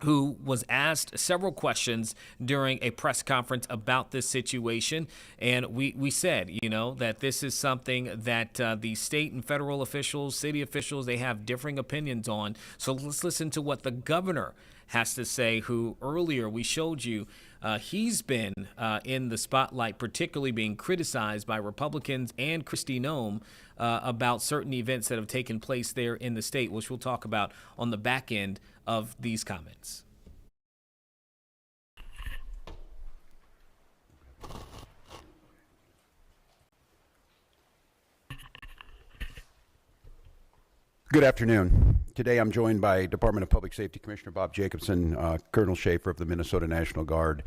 Speaker 1: who was asked several questions during a press conference about this situation. And we said, that this is something that the state and federal officials, city officials, they have differing opinions on. So let's listen to what the governor has to say, who earlier we showed you, he's been in the spotlight, particularly being criticized by Republicans and Kristi Noem about certain events that have taken place there in the state, which we'll talk about on the back end of these comments.
Speaker 12: Good afternoon. Today I'm joined by Department of Public Safety Commissioner Bob Jacobson, Colonel Schaefer of the Minnesota National Guard,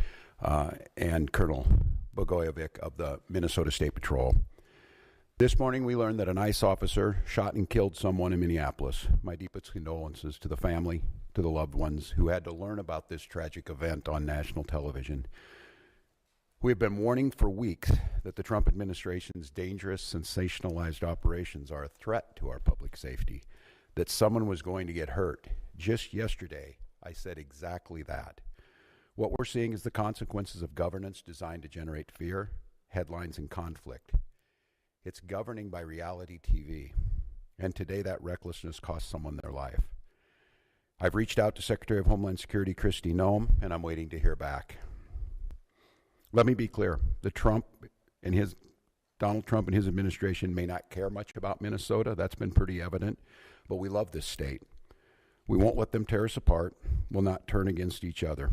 Speaker 12: and Colonel Bogojevic of the Minnesota State Patrol. This morning we learned that an ICE officer shot and killed someone in Minneapolis. My deepest condolences to the family, to the loved ones who had to learn about this tragic event on national television. We have been warning for weeks that the Trump administration's dangerous, sensationalized operations are a threat to our public safety, that someone was going to get hurt. Just yesterday, I said exactly that. What we're seeing is the consequences of governance designed to generate fear, headlines, and conflict. It's governing by reality TV, and today that recklessness cost someone their life. I've reached out to Secretary of Homeland Security Kristi Noem, and I'm waiting to hear back. Let me be clear, Donald Trump and his administration may not care much about Minnesota. That's been pretty evident, but we love this state. We won't let them tear us apart. We'll not turn against each other.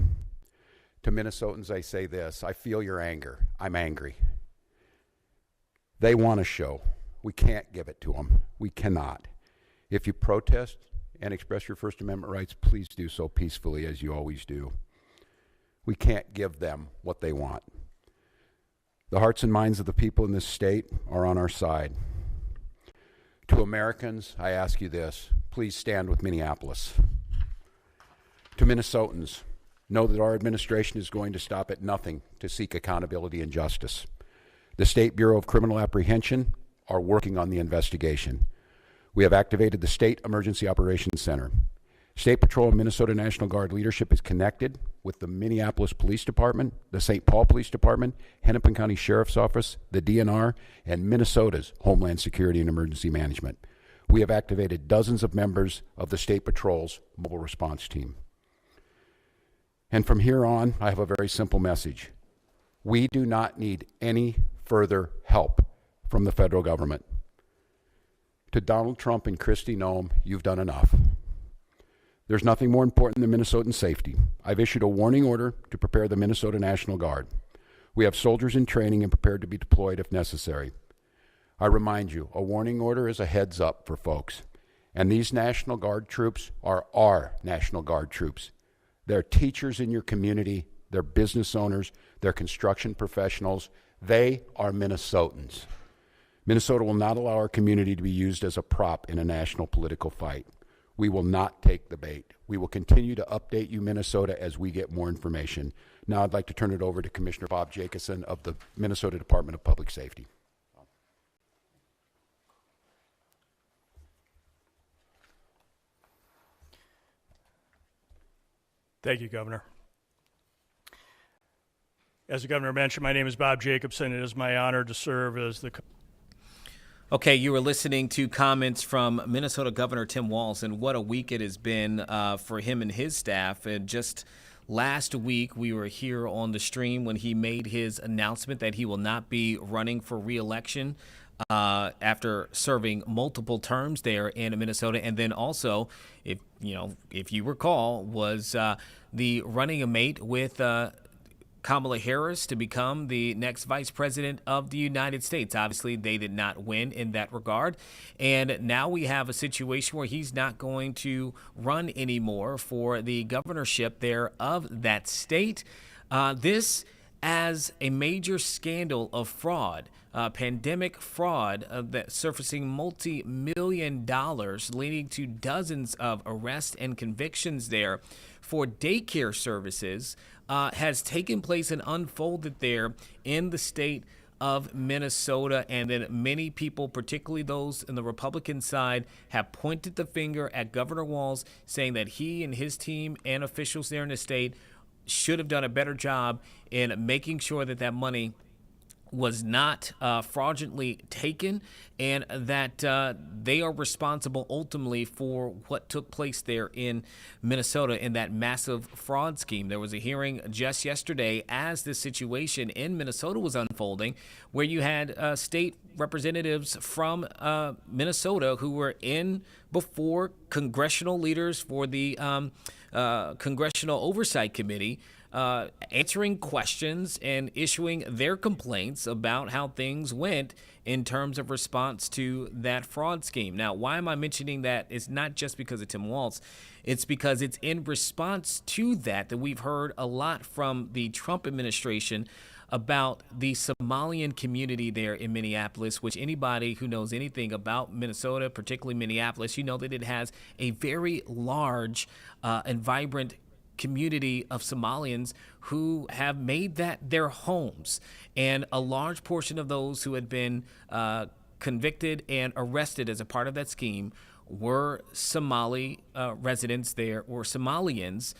Speaker 12: To Minnesotans, I say this: I feel your anger. I'm angry. They want a show. We can't give it to them. We cannot. If you protest and express your First Amendment rights, please do so peacefully, as you always do. We can't give them what they want. The hearts and minds of the people in this state are on our side. To Americans, I ask you this: please stand with Minneapolis. To Minnesotans, know that our administration is going to stop at nothing to seek accountability and justice. The State Bureau of Criminal Apprehension are working on the investigation. We have activated the State Emergency Operations Center. State Patrol and Minnesota National Guard leadership is connected with the Minneapolis Police Department, the St. Paul Police Department, Hennepin County Sheriff's Office, the DNR, and Minnesota's Homeland Security and Emergency Management. We have activated dozens of members of the State Patrol's mobile response team. And from here on, I have a very simple message. We do not need any further help from the federal government. To Donald Trump and Kristi Noem, you've done enough. There's nothing more important than Minnesotan safety. I've issued a warning order to prepare the Minnesota National Guard. We have soldiers in training and prepared to be deployed if necessary. I remind you, a warning order is a heads up for folks. And these National Guard troops are our National Guard troops. They're teachers in your community, they're business owners, they're construction professionals. They are Minnesotans. Minnesota will not allow our community to be used as a prop in a national political fight. We will not take the bait. We will continue to update you, Minnesota, as we get more information. Now I'd like to turn it over to Commissioner Bob Jacobson of the Minnesota Department of Public Safety.
Speaker 13: Thank you, Governor. As the Governor mentioned, my name is Bob Jacobson. It is my honor to serve as the...
Speaker 1: Okay, you were listening to comments from Minnesota Governor Tim Walz, and what a week it has been for him and his staff. And just last week, we were here on the stream when he made his announcement that he will not be running for re-election after serving multiple terms there in Minnesota. And then also, if you recall, was the running mate with Kamala Harris to become the next vice president of the United States. Obviously, they did not win in that regard. And now we have a situation where he's not going to run anymore for the governorship there of that state. This as a major scandal of fraud, pandemic fraud that surfacing multi-million dollars, leading to dozens of arrests and convictions there for daycare services has taken place and unfolded there in the state of Minnesota. And then many people, particularly those in the Republican side, have pointed the finger at Governor Walz, saying that he and his team and officials there in the state should have done a better job in making sure that that money was not fraudulently taken, and that they are responsible ultimately for what took place there in Minnesota in that massive fraud scheme. There was a hearing just yesterday as this situation in Minnesota was unfolding, where you had state representatives from Minnesota who were in before congressional leaders for the Congressional Oversight Committee, answering questions and issuing their complaints about how things went in terms of response to that fraud scheme. Now, why am I mentioning that? It's not just because of Tim Walz. It's because it's in response to that we've heard a lot from the Trump administration about the Somalian community there in Minneapolis, which anybody who knows anything about Minnesota, particularly Minneapolis, you know that it has a very large and vibrant community of Somalians who have made that their homes. And a large portion of those who had been convicted and arrested as a part of that scheme were Somali residents there, or Somalians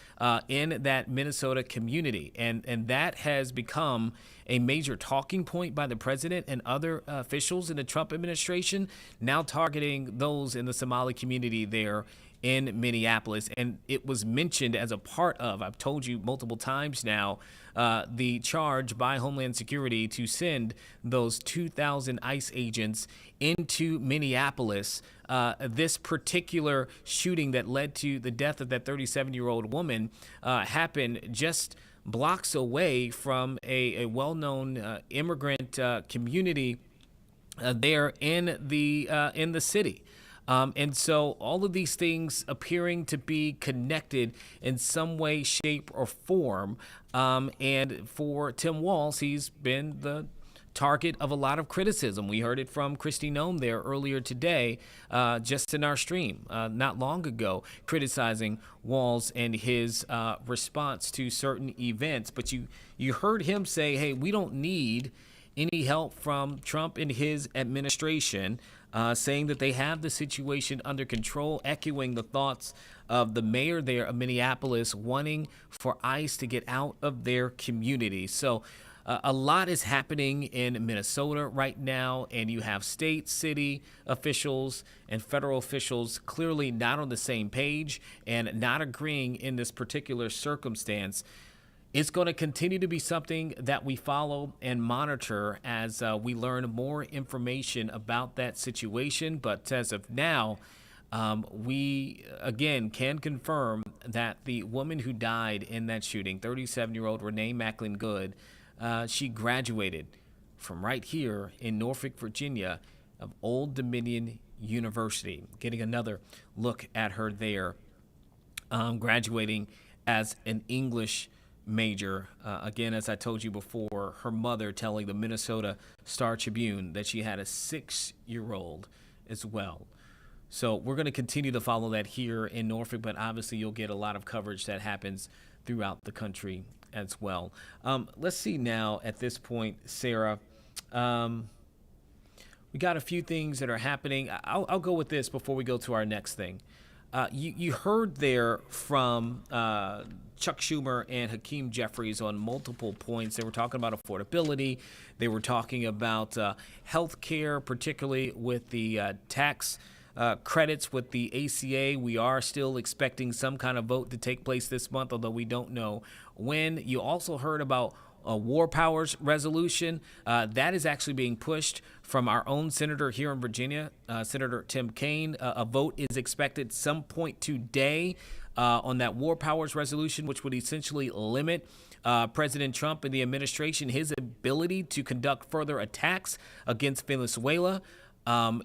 Speaker 1: in that Minnesota community. And that has become a major talking point by the president and other officials in the Trump administration, now targeting those in the Somali community there in Minneapolis. And it was mentioned as a part of, I've told you multiple times now, the charge by Homeland Security to send those 2,000 ICE agents into Minneapolis. This particular shooting that led to the death of that 37-year-old woman happened just blocks away from a well-known immigrant community there in the city. And so all of these things appearing to be connected in some way, shape, or form. And for Tim Walz, he's been the target of a lot of criticism. We heard it from Kristi Noem there earlier today, just in our stream not long ago, criticizing Walz and his response to certain events. But you heard him say, hey, we don't need any help from Trump and his administration, saying that they have the situation under control, echoing the thoughts of the mayor there of Minneapolis wanting for ICE to get out of their community. So a lot is happening in Minnesota right now, and you have state, city officials and federal officials clearly not on the same page and not agreeing in this particular circumstance. It's going to continue to be something that we follow and monitor as we learn more information about that situation. But as of now, we, again, can confirm that the woman who died in that shooting, 37-year-old Renee Macklin Good, she graduated from right here in Norfolk, Virginia, of Old Dominion University. Getting another look at her there, graduating as an English major. Again, as I told you before, her mother telling the Minnesota Star Tribune that she had a 6-year-old as well. So we're going to continue to follow that here in Norfolk, but obviously you'll get a lot of coverage that happens throughout the country as well. Let's see now at this point, Sarah. We got a few things that are happening. I'll go with this before we go to our next thing. You heard there from Chuck Schumer and Hakeem Jeffries on multiple points. They were talking about affordability. They were talking about health care, particularly with the tax credits with the ACA. We are still expecting some kind of vote to take place this month, although we don't know when. You also heard about a war powers resolution that is actually being pushed from our own senator here in Virginia, Senator Tim Kaine. A vote is expected some point today on that war powers resolution, which would essentially limit President Trump and the administration, his ability to conduct further attacks against Venezuela.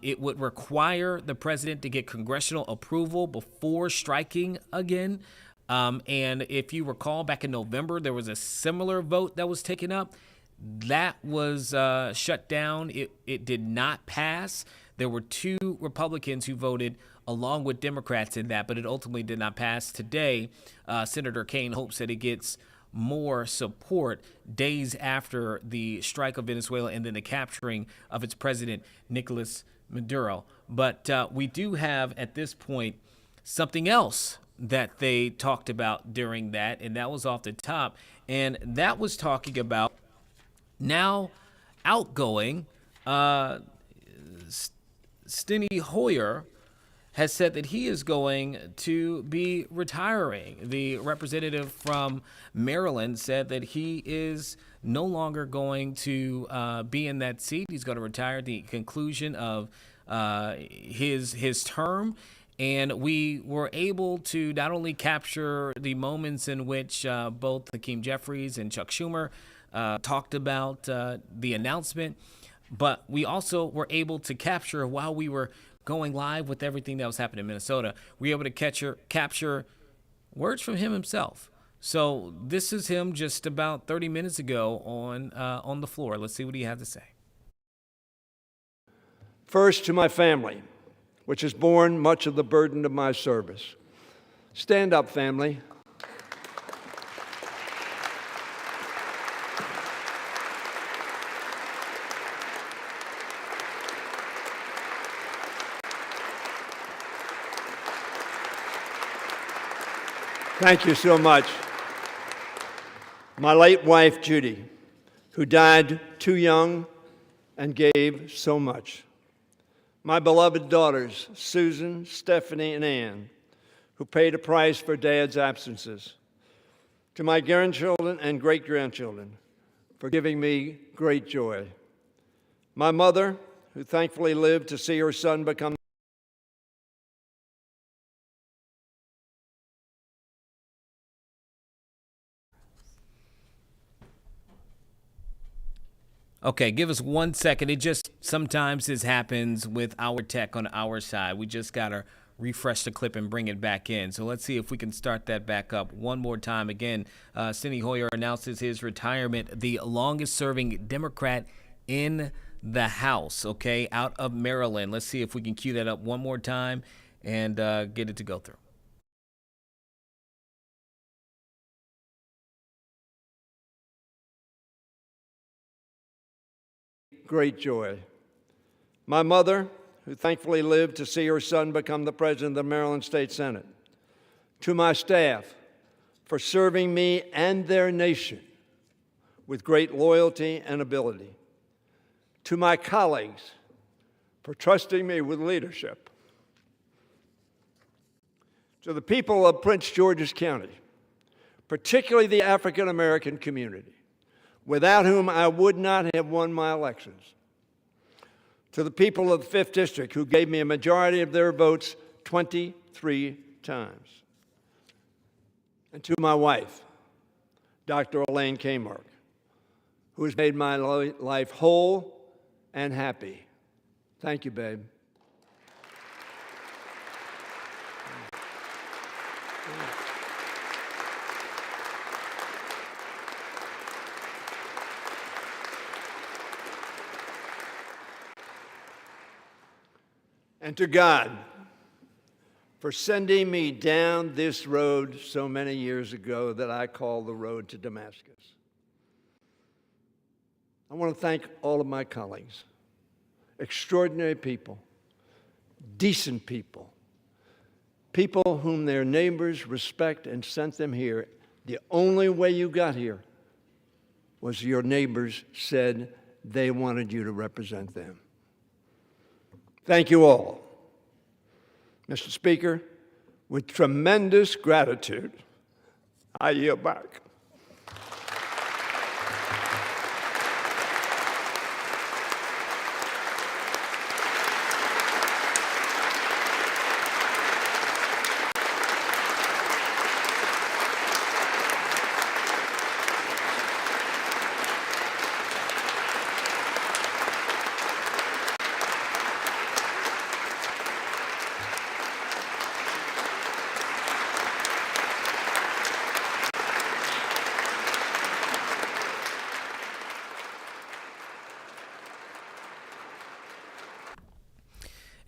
Speaker 1: It would require the president to get congressional approval before striking again. And if you recall, back in November, there was a similar vote that was taken up. That was shut down. It did not pass. There were 2 Republicans who voted along with Democrats in that, but it ultimately did not pass. Today, Senator Kaine hopes that it gets more support days after the strike of Venezuela and then the capturing of its president, Nicolas Maduro. But we do have at this point something else that they talked about during that, and that was off the top. And that was talking about now outgoing Steny Hoyer has said that he is going to be retiring. The representative from Maryland said that he is no longer going to be in that seat. He's going to retire at the conclusion of his term. And we were able to not only capture the moments in which both Hakeem Jeffries and Chuck Schumer talked about the announcement, but we also were able to capture, while we were going live with everything that was happening in Minnesota, we were able to capture words from him himself. So this is him just about 30 minutes ago on the floor. Let's see what he had to say.
Speaker 14: First, to my family, which has borne much of the burden of my service. Stand up, family. Thank you so much. My late wife, Judy, who died too young and gave so much. My beloved daughters, Susan, Stephanie, and Ann, who paid a price for Dad's absences. To my grandchildren and great-grandchildren, for giving me great joy. My mother, who thankfully lived to see her son become
Speaker 1: Okay, give us 1 second. It just sometimes this happens with our tech on our side. We just got to refresh the clip and bring it back in. So let's see if we can start that back up one more time. Again, Steny Hoyer announces his retirement, the longest serving Democrat in the House, okay, out of Maryland. Let's see if we can cue that up one more time and get it to go through.
Speaker 14: great joy. My mother, who thankfully lived to see her son become the president of the Maryland State Senate. To my staff, for serving me and their nation with great loyalty and ability. To my colleagues, for trusting me with leadership. To the people of Prince George's County, particularly the African American community, without whom I would not have won my elections. To the people of the 5th District, who gave me a majority of their votes 23 times. And to my wife, Dr. Elaine Kamarck, who has made my life whole and happy Thank you, babe. And to God for sending me down this road so many years ago that I call the road to Damascus. I want to thank all of my colleagues, extraordinary people, decent people, people whom their neighbors respect and sent them here. The only way you got here was your neighbors said they wanted you to represent them. Thank you all. Mr. Speaker, with tremendous gratitude, I yield back.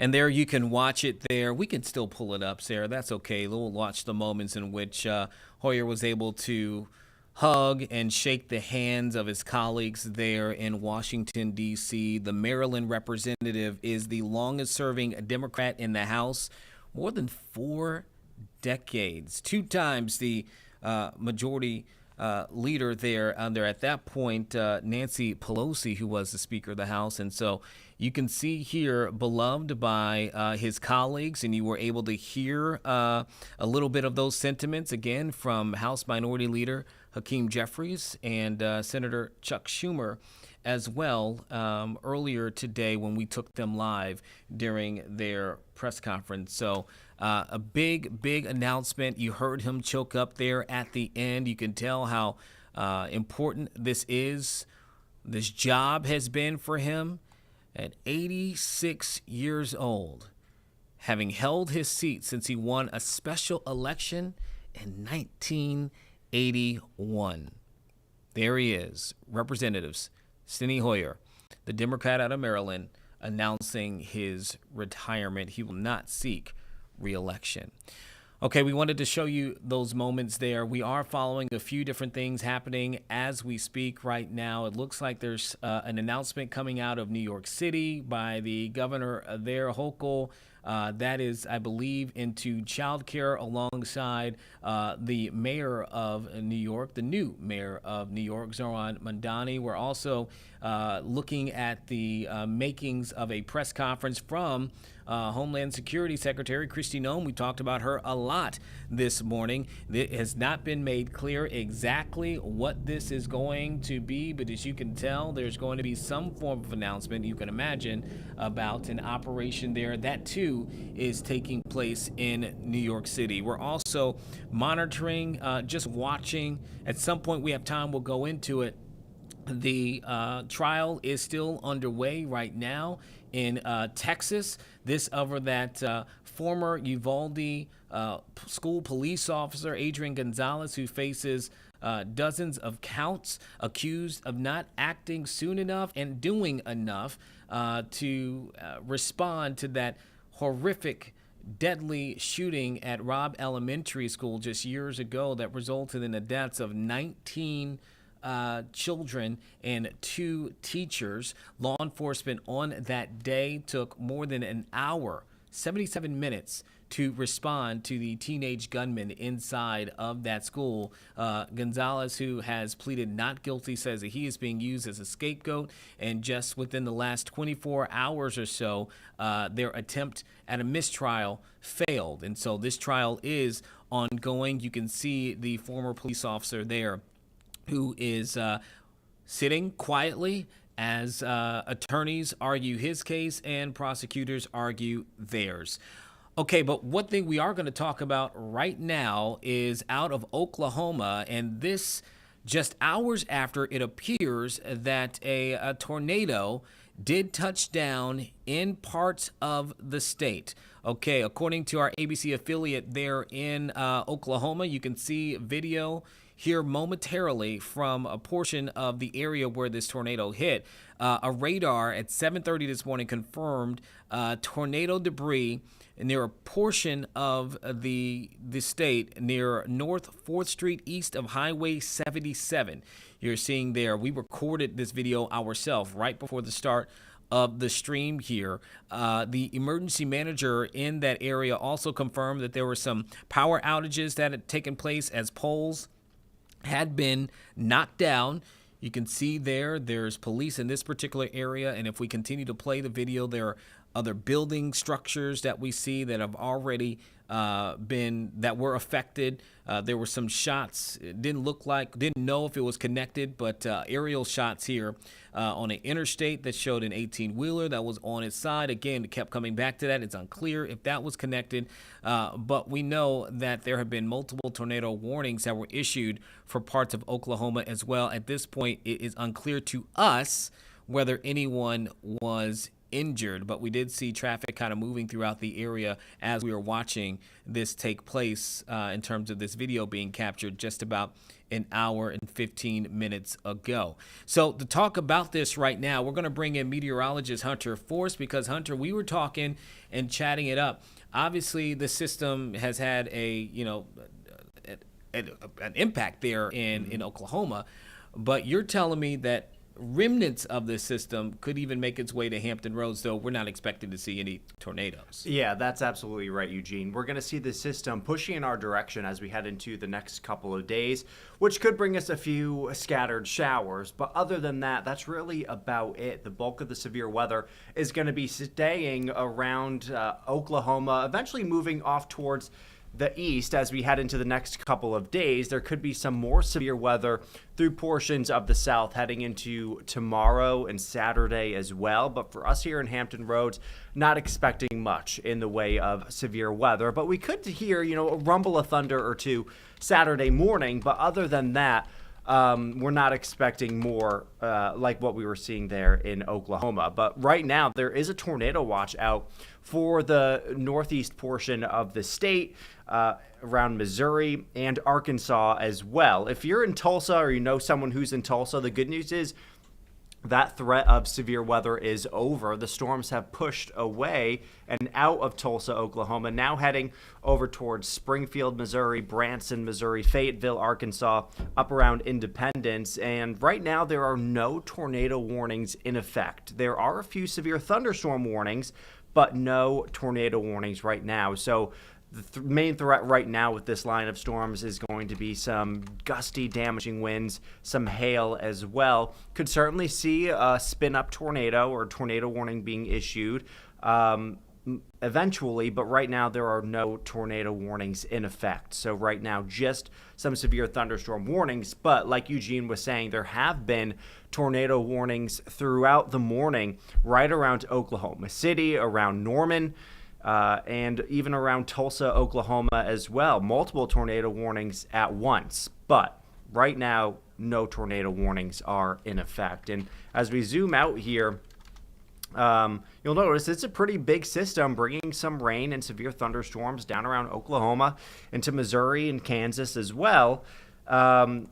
Speaker 1: And there you can watch it there. We can still pull it up, Sarah. That's okay. We'll watch the moments in which Hoyer was able to hug and shake the hands of his colleagues there in Washington, D.C. The Maryland representative is the longest-serving Democrat in the House, more than 4 decades. 2 times the majority leader there under, at that point, Nancy Pelosi, who was the Speaker of the House. And so you can see here, beloved by his colleagues, and you were able to hear a little bit of those sentiments, again, from House Minority Leader Hakeem Jeffries and Senator Chuck Schumer as well earlier today when we took them live during their press conference. So a big, big announcement. You heard him choke up there at the end. You can tell how important this is. This job has been for him at 86 years old, having held his seat since he won a special election in 1981. There he is, Representatives Steny Hoyer, the Democrat out of Maryland, announcing his retirement. He will not seek re-election. Okay, we wanted to show you those moments there. We are following a few different things happening as we speak right now. It looks like there's an announcement coming out of New York City by the governor there, Hochul. That is, I believe, into child care alongside the mayor of New York, the new mayor of New York, Zohran Mamdani. We're also looking at the makings of a press conference from Homeland Security Secretary Kristi Noem. We talked about her a lot this morning. It has not been made clear exactly what this is going to be, but as you can tell, there's going to be some form of announcement, you can imagine, about an operation there. That, too, is taking place in New York City. We're also monitoring, just watching. At some point we have time, we'll go into it. The trial is still underway right now in Texas. This over that former Uvalde school police officer, Adrian Gonzalez, who faces dozens of counts, accused of not acting soon enough and doing enough to respond to that horrific, deadly shooting at Robb Elementary School just years ago that resulted in the deaths of 19 children and 2 teachers. Law enforcement on that day took more than an hour, 77 minutes, to respond to the teenage gunman inside of that school. Gonzalez, who has pleaded not guilty, says that he is being used as a scapegoat. And just within the last 24 hours or so, their attempt at a mistrial failed. And so this trial is ongoing. You can see the former police officer there, who is sitting quietly as attorneys argue his case and prosecutors argue theirs. Okay, but one thing we are going to talk about right now is out of Oklahoma, and this just hours after it appears that a tornado did touch down in parts of the state. Okay, according to our ABC affiliate there in Oklahoma, you can see video here momentarily from a portion of the area where this tornado hit. A radar at 7:30 this morning confirmed tornado debris near a portion of the state near North 4th Street east of Highway 77. You're seeing there, we recorded this video ourselves right before the start of the stream here. The emergency manager in that area also confirmed that there were some power outages that had taken place as poles had been knocked down. You can see there's police in this particular area, and if we continue to play the video, there are other building structures that we see that have already that were affected. There were some shots. It didn't know if it was connected, but aerial shots here on an interstate that showed an 18-wheeler that was on its side. Again, it kept coming back to that. It's unclear if that was connected, but we know that there have been multiple tornado warnings that were issued for parts of Oklahoma as well. At this point, it is unclear to us whether anyone was injured, but we did see traffic kind of moving throughout the area as we were watching this take place in terms of this video being captured just about an hour and 15 minutes ago. So to talk about this right now, we're going to bring in meteorologist Hunter Force, because Hunter, we were talking and chatting it up. Obviously, the system has had an impact there in Oklahoma, but you're telling me that remnants of this system could even make its way to Hampton Roads, though we're not expecting to see any tornadoes.
Speaker 15: Yeah, that's absolutely right, Eugene. We're going to see the system pushing in our direction as we head into the next couple of days, which could bring us a few scattered showers. But other than that, that's really about it. The bulk of the severe weather is going to be staying around Oklahoma, eventually moving off towards the east as we head into the next couple of days. There could be some more severe weather through portions of the south heading into tomorrow and Saturday as well. But for us here in Hampton Roads, not expecting much in the way of severe weather. But we could hear, a rumble of thunder or two Saturday morning. But other than that, we're not expecting more like what we were seeing there in Oklahoma. But right now, there is a tornado watch out for the northeast portion of the state, around Missouri and Arkansas as well. If you're in Tulsa or you know someone who's in Tulsa, the good news is that threat of severe weather is over. The storms have pushed away and out of Tulsa, Oklahoma, now heading over towards Springfield, Missouri, Branson, Missouri, Fayetteville, Arkansas, up around Independence. And right now, there are no tornado warnings in effect. There are a few severe thunderstorm warnings, but no tornado warnings right now. So the main threat right now with this line of storms is going to be some gusty, damaging winds, some hail as well. Could certainly see a spin-up tornado or tornado warning being issued eventually, but right now there are no tornado warnings in effect. So right now, just some severe thunderstorm warnings. But like Eugene was saying, there have been tornado warnings throughout the morning right around Oklahoma City, around Norman, and even around Tulsa, Oklahoma as well. Multiple tornado warnings at once. But right now, no tornado warnings are in effect. And as we zoom out here, you'll notice it's a pretty big system bringing some rain and severe thunderstorms down around Oklahoma into Missouri and Kansas as well. And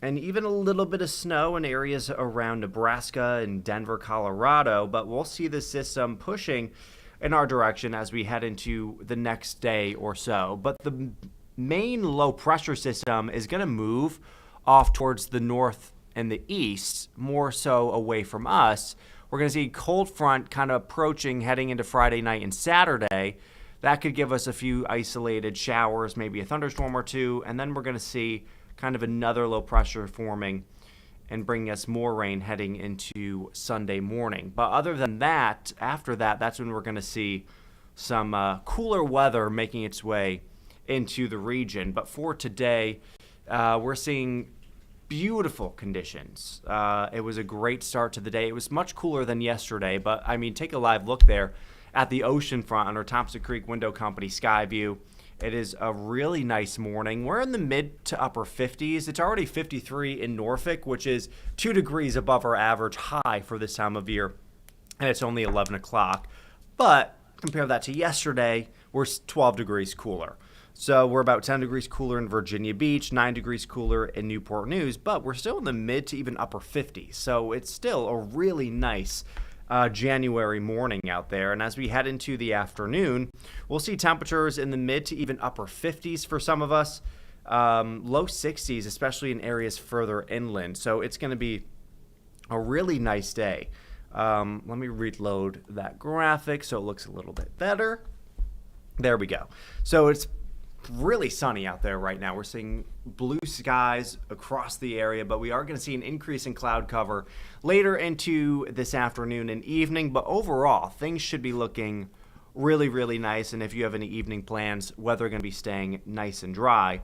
Speaker 15: even a little bit of snow in areas around Nebraska and Denver, Colorado. But we'll see the system pushing in our direction as we head into the next day or so. But the main low pressure system is going to move off towards the north and the east, more so away from us. We're going to see cold front kind of approaching, heading into Friday night and Saturday. That could give us a few isolated showers, maybe a thunderstorm or two, and then we're going to see kind of another low pressure forming and bringing us more rain heading into Sunday morning. But other than that, after that, that's when we're going to see some cooler weather making its way into the region. But for today, we're seeing beautiful conditions. It was a great start to the day. It was much cooler than yesterday, but I mean, take a live look there at the ocean front under Thompson Creek Window Company Skyview. It is a really nice morning. We're in the mid to upper 50s. It's already 53 in Norfolk, which is 2 degrees above our average high for this time of year and it's only 11 o'clock. But compare that to yesterday, we're 12 degrees cooler. So we're about 10 degrees cooler in Virginia Beach, 9 degrees cooler in Newport News, but we're still in the mid to even upper 50s. So it's still a really nice January morning out there. And as we head into the afternoon, we'll see temperatures in the mid to even upper 50s for some of us, low 60s, especially in areas further inland. So it's going to be a really nice day. Let me reload that graphic so it looks a little bit better. There we go. So it's really sunny out there right now. We're seeing blue skies across the area, but we are going to see an increase in cloud cover later into this afternoon and evening. But overall, things should be looking really, really nice. And if you have any evening plans, weather going to be staying nice and dry.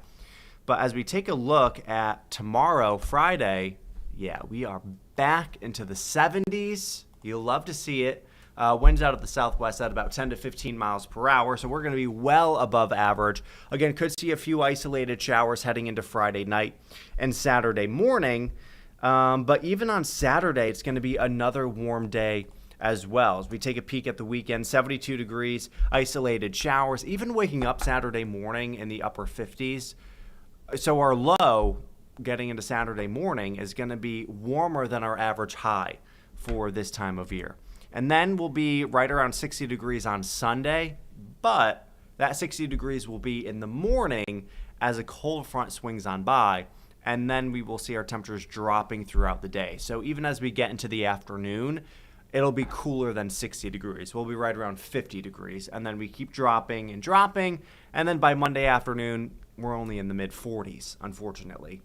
Speaker 15: But as we take a look at tomorrow, Friday, yeah, we are back into the 70s. You'll love to see it. Winds out of the southwest at about 10 to 15 miles per hour, so we're going to be well above average. Again, could see a few isolated showers heading into Friday night and Saturday morning. But even on Saturday, it's going to be another warm day as well. As we take a peek at the weekend, 72 degrees, isolated showers, even waking up Saturday morning in the upper 50s. So our low getting into Saturday morning is going to be warmer than our average high for this time of year. And then we'll be right around 60 degrees on Sunday, but that 60 degrees will be in the morning as a cold front swings on by, and then we will see our temperatures dropping throughout the day. So even as we get into the afternoon, it'll be cooler than 60 degrees. We'll be right around 50 degrees, and then we keep dropping, and then by Monday afternoon, we're only in the mid-40s, unfortunately.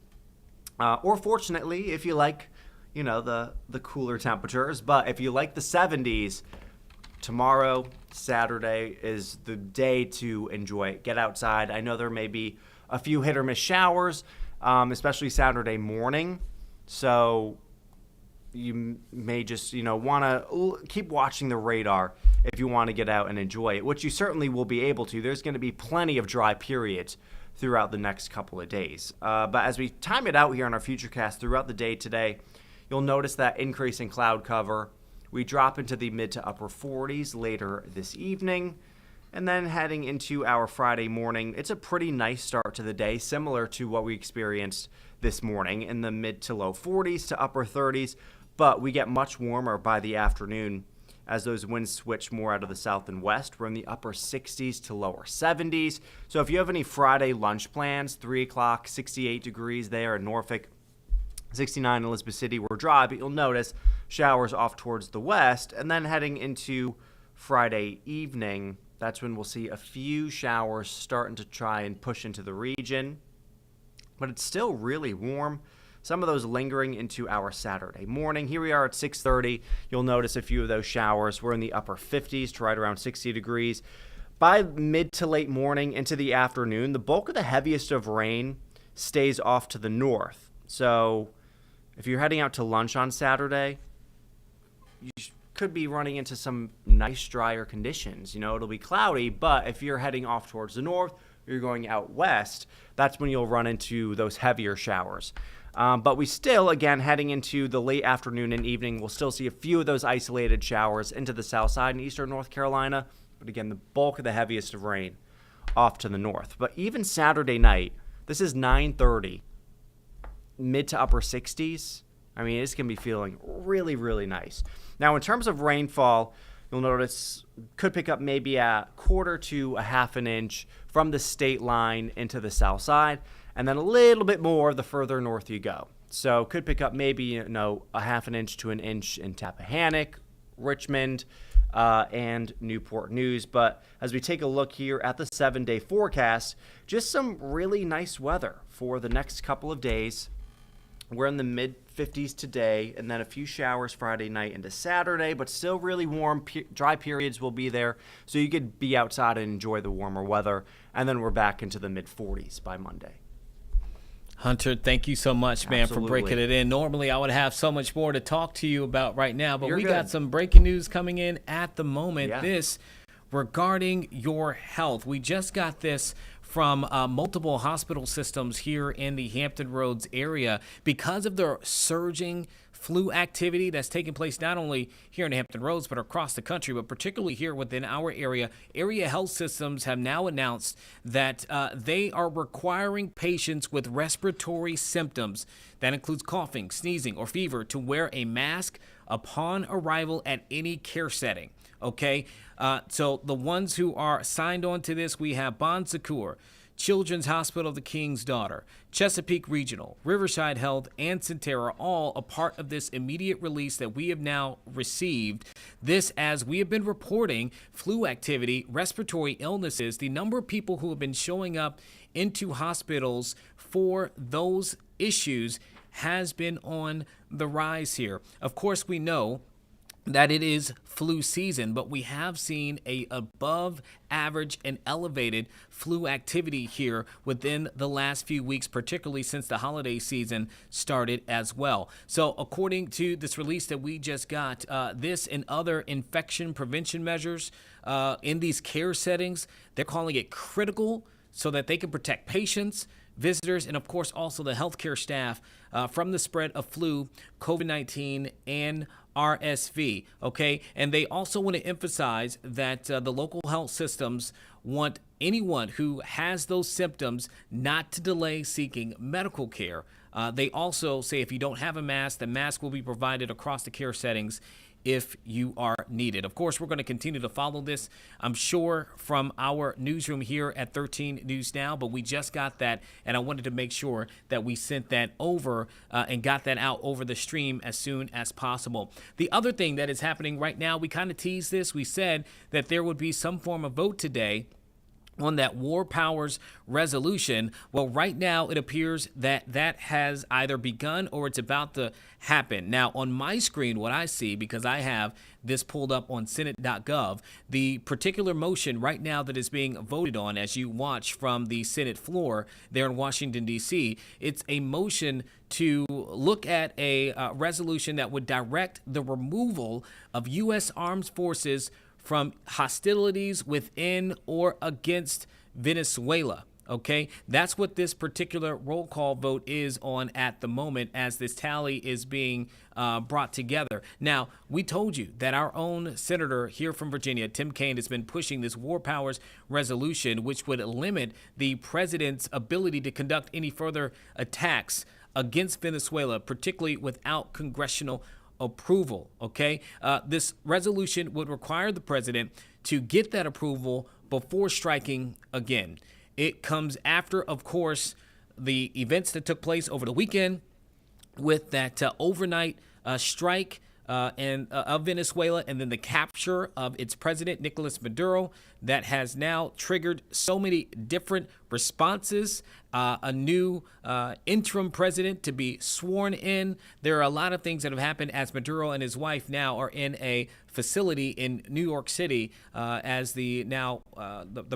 Speaker 15: Or fortunately, if you like, the cooler temperatures. But if you like the 70s, tomorrow, Saturday, is the day to enjoy it. Get outside. I know there may be a few hit or miss showers, especially Saturday morning. So you may just, want to keep watching the radar if you want to get out and enjoy it, which you certainly will be able to. There's going to be plenty of dry periods throughout the next couple of days. But as we time it out here on our Futurecast throughout the day today, you'll notice that increase in cloud cover. We drop into the mid to upper 40s later this evening. And then heading into our Friday morning, it's a pretty nice start to the day, similar to what we experienced this morning in the mid to low 40s to upper 30s. But we get much warmer by the afternoon as those winds switch more out of the south and west. We're in the upper 60s to lower 70s. So if you have any Friday lunch plans, 3 o'clock, 68 degrees there in Norfolk, 69 in Elizabeth City, we're dry, but you'll notice showers off towards the west. And then heading into Friday evening, that's when we'll see a few showers starting to try and push into the region. But it's still really warm. Some of those lingering into our Saturday morning. Here we are at 6:30. You'll notice a few of those showers. We're in the upper 50s to right around 60 degrees. By mid to late morning into the afternoon, the bulk of the heaviest of rain stays off to the north. So if you're heading out to lunch on Saturday, you could be running into some nice drier conditions. It'll be cloudy, but if you're heading off towards the north, or you're going out west, that's when you'll run into those heavier showers. But we still, again, heading into the late afternoon and evening, we'll still see a few of those isolated showers into the south side in eastern North Carolina. But again, the bulk of the heaviest of rain off to the north. But even Saturday night, this is 9:30, mid to upper 60s. I mean, it's going to be feeling really, really nice. Now, in terms of rainfall, you'll notice could pick up maybe a quarter to a half an inch from the state line into the south side, and then a little bit more the further north you go. So could pick up maybe, a half an inch to an inch in Tappahannock, Richmond, and Newport News. But as we take a look here at the 7-day forecast, just some really nice weather for the next couple of days. We're in the mid-50s today, and then a few showers Friday night into Saturday, but still really warm. Dry periods will be there, so you could be outside and enjoy the warmer weather. And then we're back into the mid-40s by Monday.
Speaker 1: Hunter, thank you so much, man, for breaking it in. Normally, I would have so much more to talk to you about right now, but we got some breaking news coming in at the moment. Yeah. This regarding your health. We just got this from multiple hospital systems here in the Hampton Roads area because of the surging flu activity that's taking place not only here in Hampton Roads but across the country, but particularly here within our area. Area health systems have now announced that they are requiring patients with respiratory symptoms, that includes coughing, sneezing, or fever, to wear a mask upon arrival at any care setting. Okay, so the ones who are signed on to this, we have Bon Secours, Children's Hospital of the King's Daughter, Chesapeake Regional, Riverside Health, and Sentara, all a part of this immediate release that we have now received. This, as we have been reporting, flu activity, respiratory illnesses, the number of people who have been showing up into hospitals for those issues has been on the rise here. Of course, we know that it is flu season, but we have seen a above average and elevated flu activity here within the last few weeks, particularly since the holiday season started as well. So according to this release that we just got, this and other infection prevention measures in these care settings, they're calling it critical so that they can protect patients, visitors, and of course also the healthcare staff from the spread of flu, COVID-19, and RSV, okay? And they also want to emphasize that the local health systems want anyone who has those symptoms not to delay seeking medical care. They also say if you don't have a mask, the mask will be provided across the care settings if you are needed. Of course, we're going to continue to follow this, I'm sure, from our newsroom here at 13 News Now, but we just got that, and I wanted to make sure that we sent that over and got that out over the stream as soon as possible. The other thing that is happening right now, we kind of teased this. We said that there would be some form of vote today on that War Powers resolution. Well, right now it appears that that has either begun or it's about to happen. Now, on my screen, what I see, because I have this pulled up on Senate.gov, the particular motion right now that is being voted on as you watch from the Senate floor there in Washington, D.C., it's a motion to look at a resolution that would direct the removal of U.S. armed forces from hostilities within or against Venezuela. Okay, that's what this particular roll call vote is on at the moment as this tally is being brought together. Now, we told you that our own senator here from Virginia, Tim Kaine, has been pushing this War Powers resolution, which would limit the president's ability to conduct any further attacks against Venezuela, particularly without congressional approval. Okay, this resolution would require the president to get that approval before striking again. It comes after, of course, the events that took place over the weekend with that overnight strike of Venezuela, and then the capture of its president, Nicolas Maduro, that has now triggered so many different responses. A new interim president to be sworn in. There are a lot of things that have happened as Maduro and his wife now are in a facility in New York City as the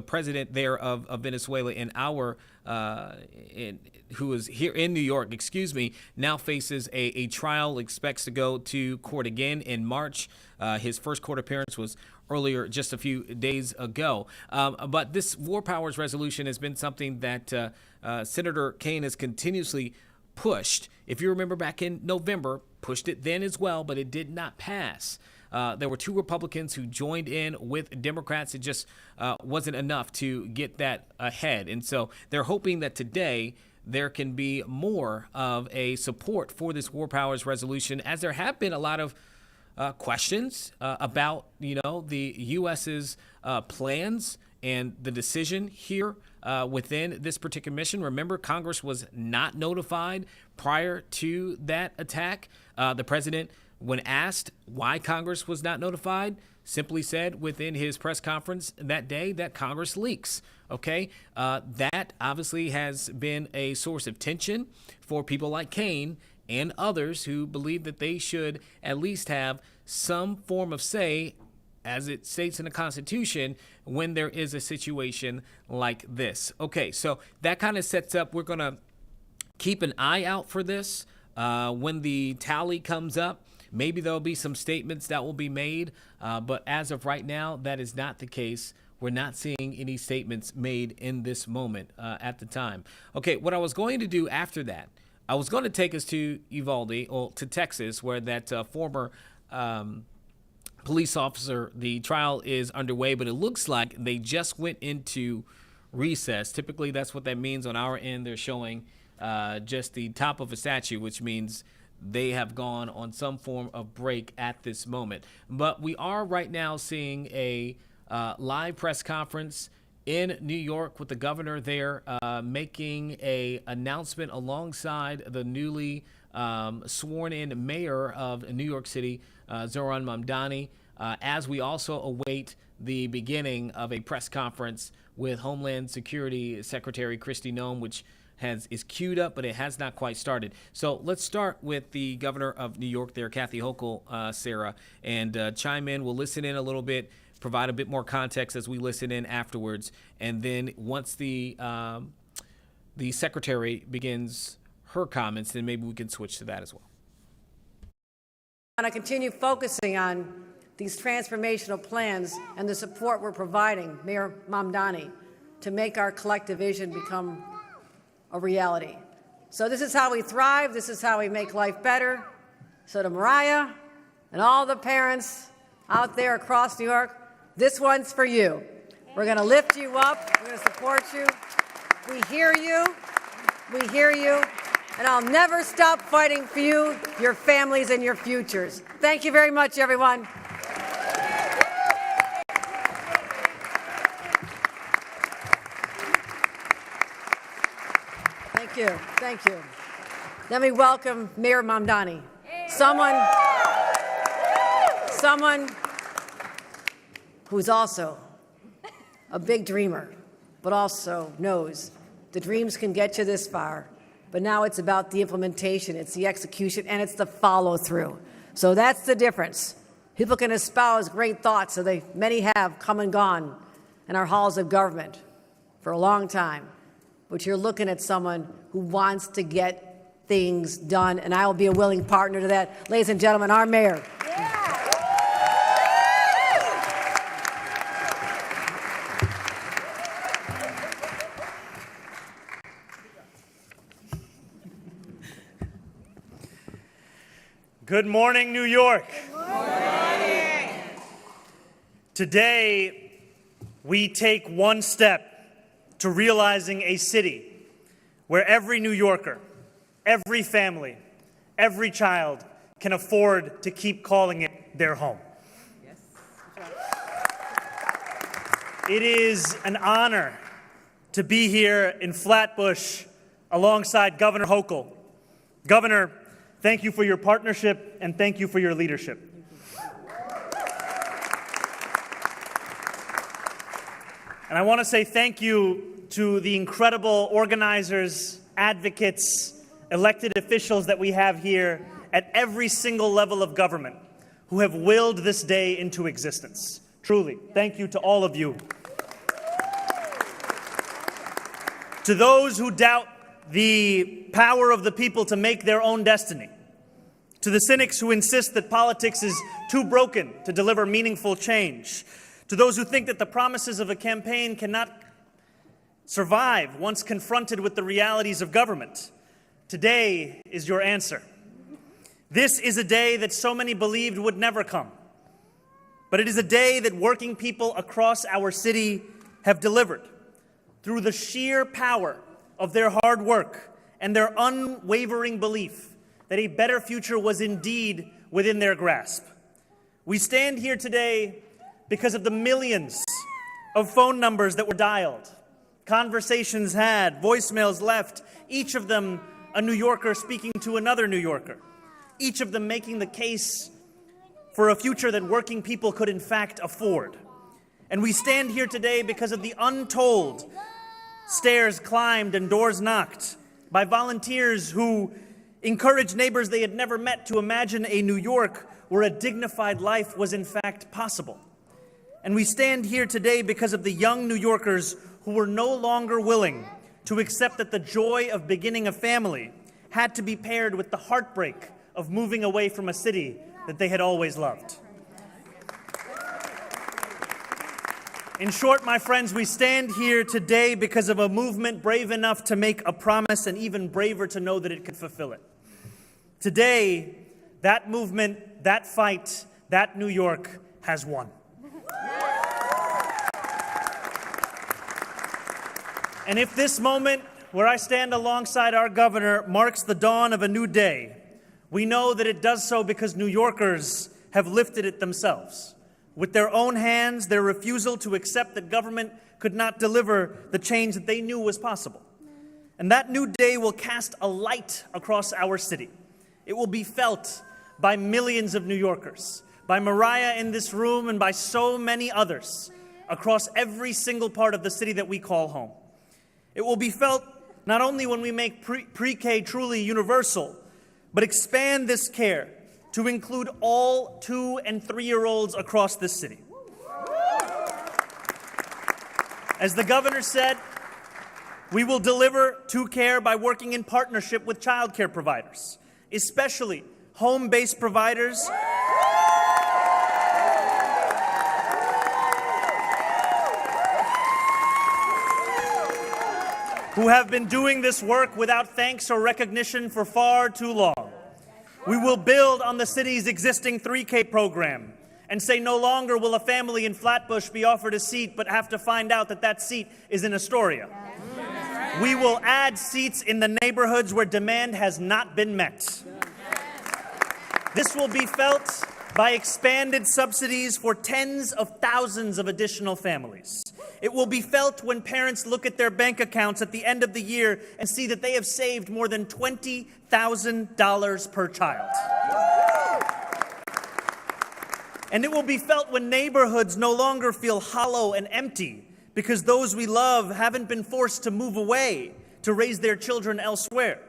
Speaker 1: president there of Venezuela in our who is here in New York, now faces a trial, expects to go to court again in March. His first court appearance was earlier, just a few days ago. But this War Powers resolution has been something that Senator Kaine has continuously pushed. If you remember back in November, pushed it then as well, but it did not pass. There were two Republicans who joined in with Democrats. It just wasn't enough to get that ahead. And so they're hoping that today there can be more of a support for this War Powers resolution, as there have been a lot of questions about, the U.S.'s plans and the decision here within this particular mission. Remember, Congress was not notified prior to that attack. The president, when asked why Congress was not notified, simply said within his press conference that day that Congress leaks. Okay, that obviously has been a source of tension for people like Kaine and others who believe that they should at least have some form of say, as it states in the Constitution, when there is a situation like this. Okay, so that kind of sets up, we're going to keep an eye out for this when the tally comes up. Maybe there'll be some statements that will be made, but as of right now, that is not the case We're not seeing any statements made in this moment at the time. Okay, what I was going to do after that, I was going to take us to Uvalde, or to Texas, where that former police officer, the trial is underway, but it looks like they just went into recess. Typically, that's what that means on our end. They're showing just the top of a statue, which means they have gone on some form of break at this moment. But we are right now seeing a live press conference in New York with the governor there making a announcement alongside the newly sworn in mayor of New York City, Zohran Mamdani, as we also await the beginning of a press conference with Homeland Security Secretary Kristi Noem, which is queued up, but it has not quite started. So let's start with the governor of New York there, Kathy Hochul, Sarah, and chime in. We'll listen in a little bit, provide a bit more context as we listen in afterwards. And then once the secretary begins her comments, then maybe we can switch to that as well.
Speaker 16: I want to continue focusing on these transformational plans and the support we're providing Mayor Mamdani to make our collective vision become a reality. So this is how we thrive. This is how we make life better. So to Mariah and all the parents out there across New York, this one's for you. We're going to lift you up. We're going to support you. We hear you. We hear you. And I'll never stop fighting for you, your families, and your futures. Thank you very much, everyone. Thank you. Thank you. Let me welcome Mayor Mamdani, someone who's also a big dreamer, but also knows the dreams can get you this far. But now it's about the implementation, it's the execution, and it's the follow-through. So that's the difference. People can espouse great thoughts, so many have come and gone in our halls of government for a long time. But you're looking at someone who wants to get things done, and I will be a willing partner to that. Ladies and gentlemen, our mayor.
Speaker 17: Good morning, New York. Good morning. Today, we take one step to realizing a city where every New Yorker, every family, every child can afford to keep calling it their home. Yes. It is an honor to be here in Flatbush alongside Governor Hochul. Governor, thank you for your partnership and thank you for your leadership. And I want to say thank you to the incredible organizers, advocates, elected officials that we have here at every single level of government who have willed this day into existence. Truly, thank you to all of you. To those who doubt the power of the people to make their own destiny, to the cynics who insist that politics is too broken to deliver meaningful change, to those who think that the promises of a campaign cannot survive once confronted with the realities of government, today is your answer. This is a day that so many believed would never come, but it is a day that working people across our city have delivered through the sheer power of their hard work and their unwavering belief that a better future was indeed within their grasp. We stand here today because of the millions of phone numbers that were dialed, conversations had, voicemails left, each of them a New Yorker speaking to another New Yorker, each of them making the case for a future that working people could in fact afford. And we stand here today because of the untold stairs climbed and doors knocked by volunteers who encouraged neighbors they had never met to imagine a New York where a dignified life was in fact possible. And we stand here today because of the young New Yorkers who were no longer willing to accept that the joy of beginning a family had to be paired with the heartbreak of moving away from a city that they had always loved. In short, my friends, we stand here today because of a movement brave enough to make a promise and even braver to know that it can fulfill it. Today, that movement, that fight, that New York has won. And if this moment, where I stand alongside our governor, marks the dawn of a new day, we know that it does so because New Yorkers have lifted it themselves. With their own hands, their refusal to accept that government could not deliver the change that they knew was possible. And that new day will cast a light across our city. It will be felt by millions of New Yorkers, by Mariah in this room, and by so many others across every single part of the city that we call home. It will be felt not only when we make pre-K truly universal, but expand this care to include all 2- and 3-year-olds across this city. As the governor said, we will deliver to care by working in partnership with child care providers, especially home-based providers who have been doing this work without thanks or recognition for far too long. We will build on the city's existing 3K program and say no longer will a family in Flatbush be offered a seat but have to find out that that seat is in Astoria. We will add seats in the neighborhoods where demand has not been met. This will be felt by expanded subsidies for tens of thousands of additional families. It will be felt when parents look at their bank accounts at the end of the year and see that they have saved more than $20,000 per child. And it will be felt when neighborhoods no longer feel hollow and empty because those we love haven't been forced to move away to raise their children elsewhere.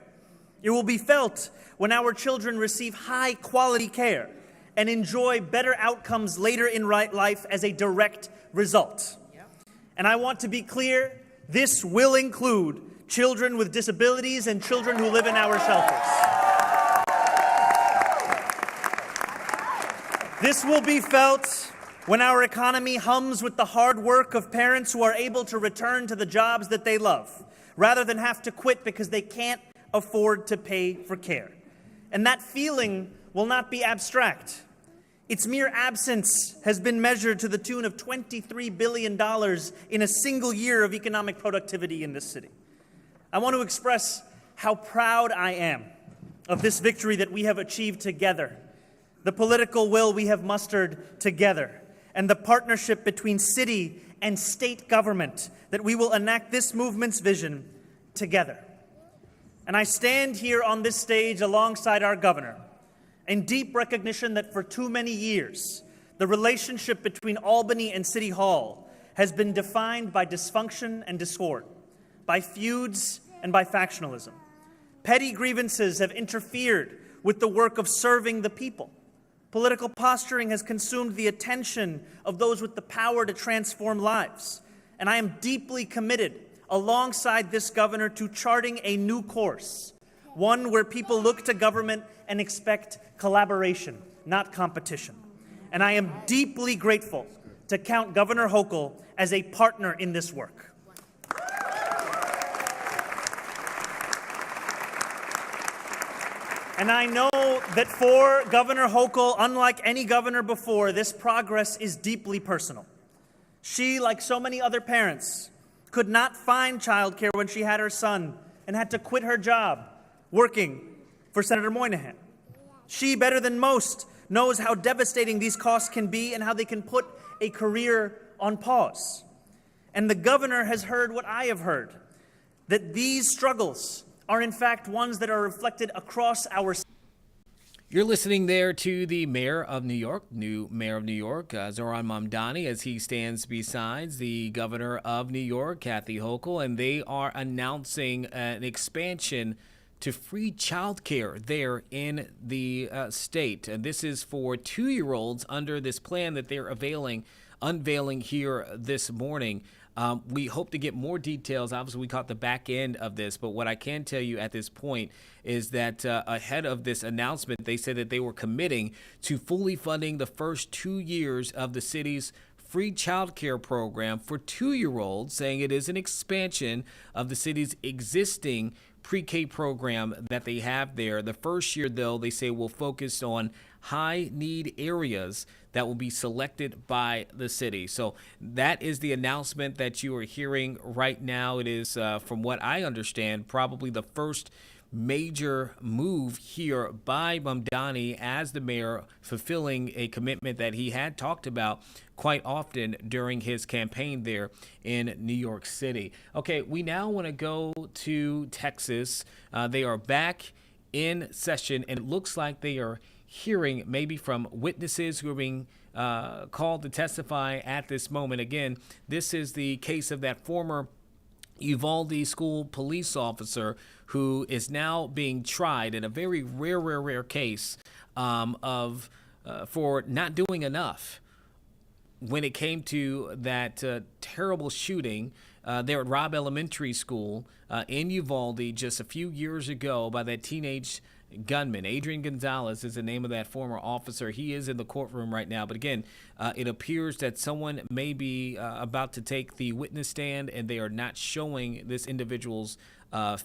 Speaker 17: It will be felt when our children receive high-quality care and enjoy better outcomes later in life as a direct result. And I want to be clear, this will include children with disabilities and children who live in our shelters. This will be felt when our economy hums with the hard work of parents who are able to return to the jobs that they love, rather than have to quit because they can't afford to pay for care. And that feeling will not be abstract. Its mere absence has been measured to the tune of $23 billion in a single year of economic productivity in this city. I want to express how proud I am of this victory that we have achieved together, the political will we have mustered together, and the partnership between city and state government that we will enact this movement's vision together. And I stand here on this stage alongside our governor in deep recognition that for too many years, the relationship between Albany and City Hall has been defined by dysfunction and discord, by feuds and by factionalism. Petty grievances have interfered with the work of serving the people. Political posturing has consumed the attention of those with the power to transform lives. And I am deeply committed, alongside this governor, to charting a new course, one where people look to government and expect collaboration, not competition. And I am deeply grateful to count Governor Hochul as a partner in this work. And I know that for Governor Hochul, unlike any governor before, this progress is deeply personal. She, like so many other parents, could not find childcare when she had her son and had to quit her job working for Senator Moynihan. She, better than most, knows how devastating these costs can be and how they can put a career on pause. And the governor has heard what I have heard, that these struggles are in fact ones that are reflected across our city.
Speaker 1: You're listening there to the mayor of New York, new mayor of New York, Zohran Mamdani, as he stands beside the governor of New York, Kathy Hochul, and they are announcing an expansion to free child care there in the state. And this is for 2-year-olds under this plan that they're unveiling here this morning. We hope to get more details. Obviously, we caught the back end of this, but what I can tell you at this point is that ahead of this announcement, they said that they were committing to fully funding the first 2 years of the city's free childcare program for 2-year-olds, saying it is an expansion of the city's existing pre-K program that they have there. The first year, though, they say will focus on high-need areas that will be selected by the city. So that is the announcement that you are hearing right now. It is, from what I understand, probably the first major move here by Mamdani as the mayor, fulfilling a commitment that he had talked about quite often during his campaign there in New York City. Okay, we now want to go to Texas. They are back in session, and it looks like they are hearing maybe from witnesses who are being called to testify at this moment. Again, this is the case of that former Uvalde school police officer who is now being tried in a very rare case for not doing enough when it came to that terrible shooting there at Robb Elementary School in Uvalde just a few years ago by that teenage gunman. Adrian Gonzalez is the name of that former officer. He is in the courtroom right now. But again, it appears that someone may be about to take the witness stand, and they are not showing this individual's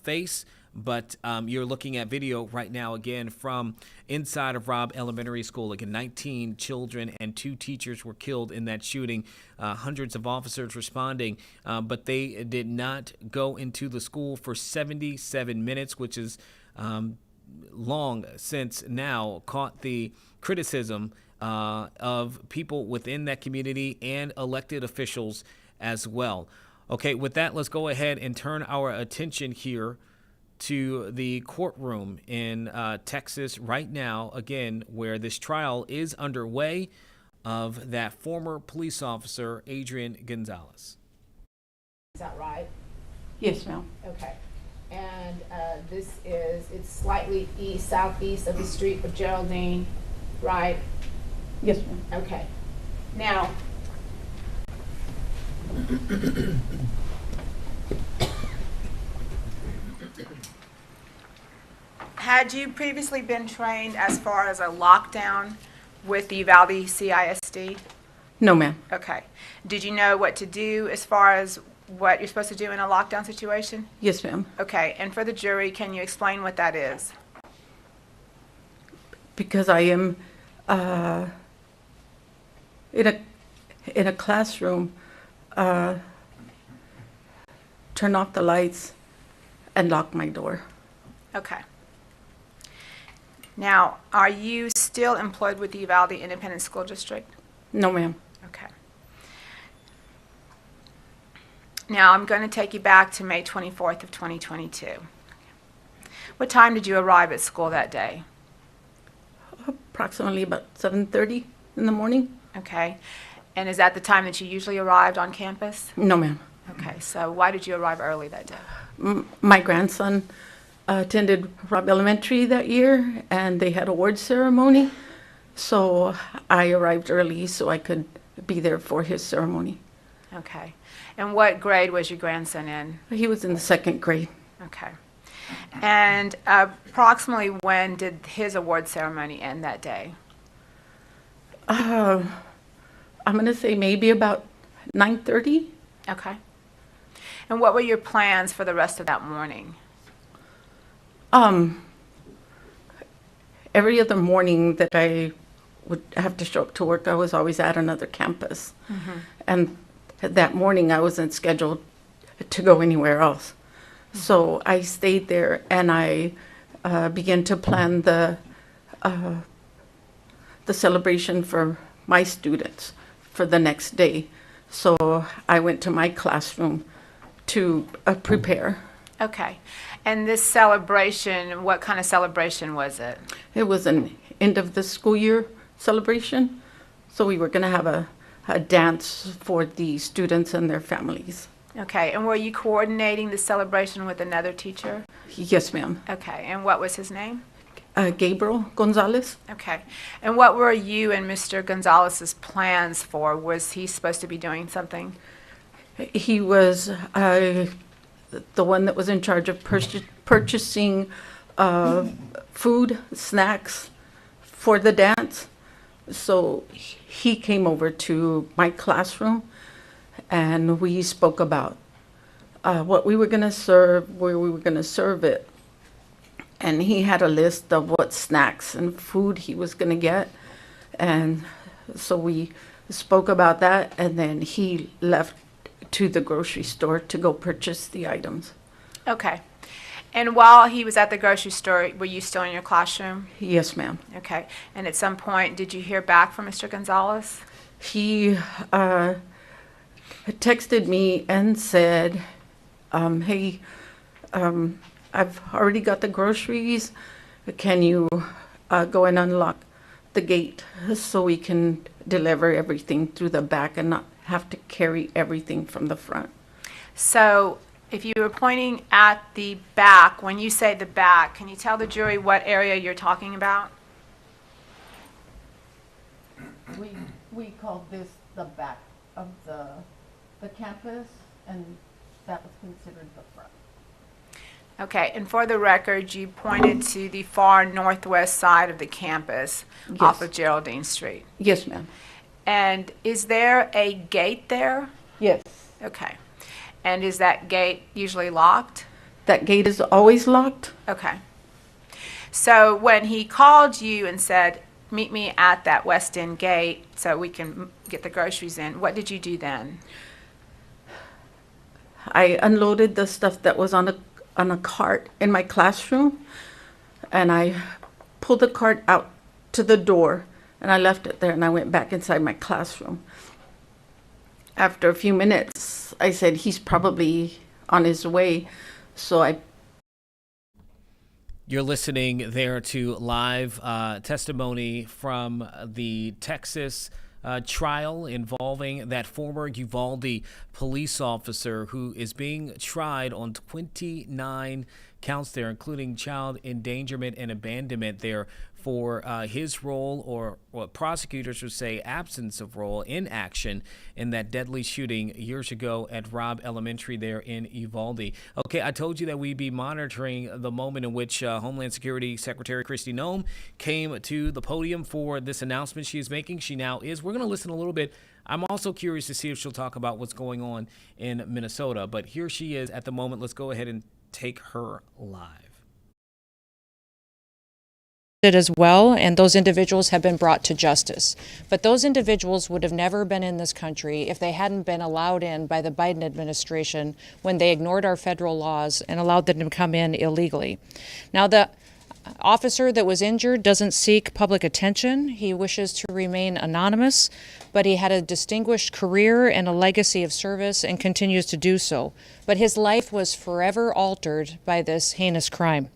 Speaker 1: face. But you're looking at video right now, again, from inside of Robb Elementary School. Again, 19 children and 2 teachers were killed in that shooting. Hundreds of officers responding, but they did not go into the school for 77 minutes, which is long since now caught the criticism of people within that community and elected officials as well. Okay, with that, let's go ahead and turn our attention here to the courtroom in Texas right now, again, where this trial is underway of that former police officer, Adrian Gonzalez.
Speaker 18: Is that right?
Speaker 19: Yes, ma'am.
Speaker 18: Okay. And it's slightly southeast of the street of Geraldine, right?
Speaker 19: Yes, ma'am.
Speaker 18: Okay. Now, had you previously been trained as far as a lockdown with the Uvalde CISD?
Speaker 19: No, ma'am.
Speaker 18: Okay. Did you know what to do as far as what you're supposed to do in a lockdown situation?
Speaker 19: Yes, ma'am.
Speaker 18: Okay. And for the jury, can you explain what that is?
Speaker 19: Because I am in a classroom, turn off the lights and lock my door.
Speaker 18: Okay. Now, are you still employed with the Uvalde Independent School District?
Speaker 19: No, ma'am.
Speaker 18: Okay. Now, I'm going to take you back to May 24th of 2022. What time did you arrive at school that day?
Speaker 19: Approximately about 7:30 in the morning.
Speaker 18: Okay. And is that the time that you usually arrived on campus?
Speaker 19: No, ma'am.
Speaker 18: Okay. So why did you arrive early that day?
Speaker 19: My grandson attended Robb Elementary that year, and they had award ceremony. So I arrived early so I could be there for his ceremony.
Speaker 18: Okay. And what grade was your grandson in?
Speaker 19: He was in the 2nd grade.
Speaker 18: Okay. And approximately when did his award ceremony end that day?
Speaker 19: I'm going to say maybe about 9:30.
Speaker 18: Okay. And what were your plans for the rest of that morning?
Speaker 19: Every other morning that I would have to show up to work, I was always at another campus.
Speaker 18: Mm-hmm.
Speaker 19: And that morning I wasn't scheduled to go anywhere else. So I stayed there, and I began to plan the celebration for my students for the next day. So I went to my classroom to prepare.
Speaker 18: Okay. And this celebration, what kind of celebration was it?
Speaker 19: It was an end of the school year celebration. So we were going to have a dance for the students and their families.
Speaker 18: Okay. And were you coordinating the celebration with another teacher?
Speaker 19: Yes, ma'am.
Speaker 18: Okay. And what was his name?
Speaker 19: Gabriel Gonzalez.
Speaker 18: Okay. And what were you and Mr. Gonzalez's plans for? Was he supposed to be doing something?
Speaker 19: He was the one that was in charge of purchasing food, snacks for the dance. So he came over to my classroom and we spoke about what we were going to serve, where we were going to serve it. And he had a list of what snacks and food he was going to get. And so we spoke about that, and then he left to the grocery store to go purchase the items.
Speaker 18: Okay. And while he was at the grocery store, were you still in your classroom?
Speaker 19: Yes, ma'am.
Speaker 18: Okay. And at some point, did you hear back from Mr. Gonzalez?
Speaker 19: He texted me and said, hey, I've already got the groceries. Can you go and unlock the gate so we can deliver everything through the back and not have to carry everything from the front?
Speaker 18: So if you were pointing at the back, when you say the back, can you tell the jury what area you're talking about?
Speaker 19: We called this the back of the campus, and that was considered the front.
Speaker 18: Okay, and for the record, you pointed to the far northwest side of the campus off of Geraldine Street.
Speaker 19: Yes, ma'am.
Speaker 18: And is there a gate there?
Speaker 19: Yes.
Speaker 18: Okay. And is that gate usually locked?
Speaker 19: That gate is always locked.
Speaker 18: Okay. So when he called you and said, meet me at that west end gate so we can get the groceries in, what did you do then?
Speaker 19: I unloaded the stuff that was on a cart in my classroom, and I pulled the cart out to the door, and I left it there, and I went back inside my classroom. After a few minutes, I said, he's probably on his way, so I...
Speaker 1: You're listening there to live testimony from the Texas trial involving that former Uvalde police officer who is being tried on 29 counts there, including child endangerment and abandonment there for his role, or what prosecutors would say absence of role, inaction in that deadly shooting years ago at Robb Elementary there in Uvalde. Okay, I told you that we'd be monitoring the moment in which Homeland Security Secretary Kristi Noem came to the podium for this announcement she is making. She now is. We're going to listen a little bit. I'm also curious to see if she'll talk about what's going on in Minnesota, but here she is at the moment. Let's go ahead and take her live.
Speaker 3: As well, and those individuals have been brought to justice. But those individuals would have never been in this country if they hadn't been allowed in by the Biden administration when they ignored our federal laws and allowed them to come in illegally. Now, the officer that was injured doesn't seek public attention. He wishes to remain anonymous, but he had a distinguished career and a legacy of service and continues to do so. But his life was forever altered by this heinous crime.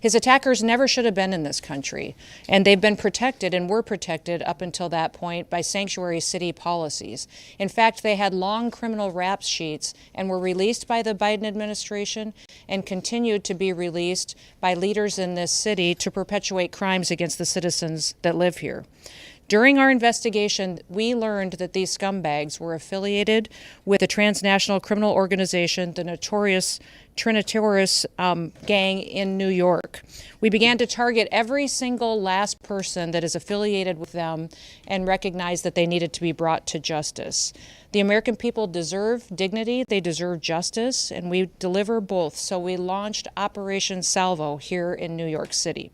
Speaker 3: His attackers never should have been in this country, and they've been protected and were protected up until that point by sanctuary city policies. In fact, they had long criminal rap sheets and were released by the Biden administration and continued to be released by leaders in this city to perpetuate crimes against the citizens that live here. During our investigation, we learned that these scumbags were affiliated with a transnational criminal organization, the notorious Trinitaris gang in New York. We began to target every single last person that is affiliated with them and recognized that they needed to be brought to justice. The American people deserve dignity, they deserve justice, and we deliver both. So we launched Operation Salvo here in New York City.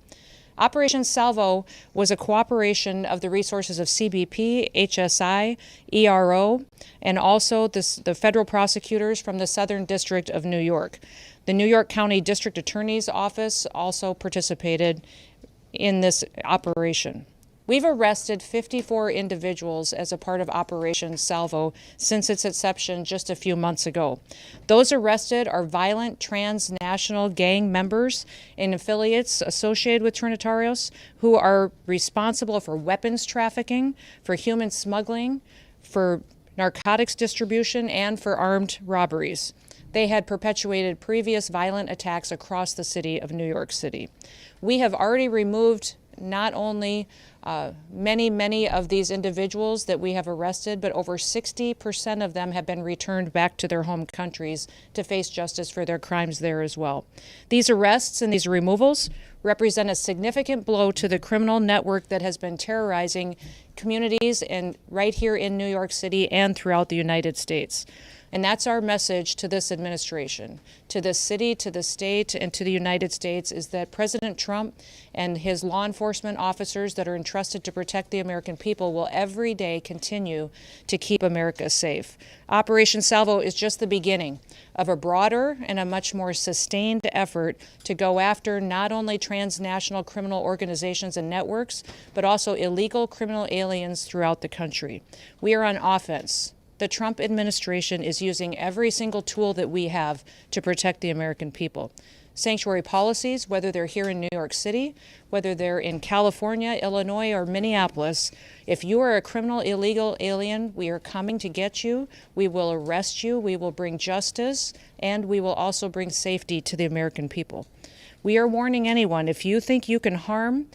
Speaker 3: Operation Salvo was a cooperation of the resources of CBP, HSI, ERO, and also the federal prosecutors from the Southern District of New York. The New York County District Attorney's Office also participated in this operation. We've arrested 54 individuals as a part of Operation Salvo since its inception just a few months ago. Those arrested are violent transnational gang members and affiliates associated with Trinitarios who are responsible for weapons trafficking, for human smuggling, for narcotics distribution, and for armed robberies. They had perpetuated previous violent attacks across the city of New York City. We have already removed not only many of these individuals that we have arrested, but over 60% of them have been returned back to their home countries to face justice for their crimes there as well. These arrests and these removals represent a significant blow to the criminal network that has been terrorizing communities and right here in New York City and throughout the United States. And that's our message to this administration, to this city, to the state, and to the United States, is that President Trump and his law enforcement officers that are entrusted to protect the American people will every day continue to keep America safe. Operation Salvo is just the beginning of a broader and a much more sustained effort to go after not only transnational criminal organizations and networks, but also illegal criminal aliens throughout the country. We are on offense. The Trump administration is using every single tool that we have to protect the American people. Sanctuary policies, whether they're here in New York City, whether they're in California, Illinois, or Minneapolis, if you are a criminal illegal alien, we are coming to get you. We will arrest you. We will bring justice, and we will also bring safety to the American people. We are warning anyone, if you think you can harm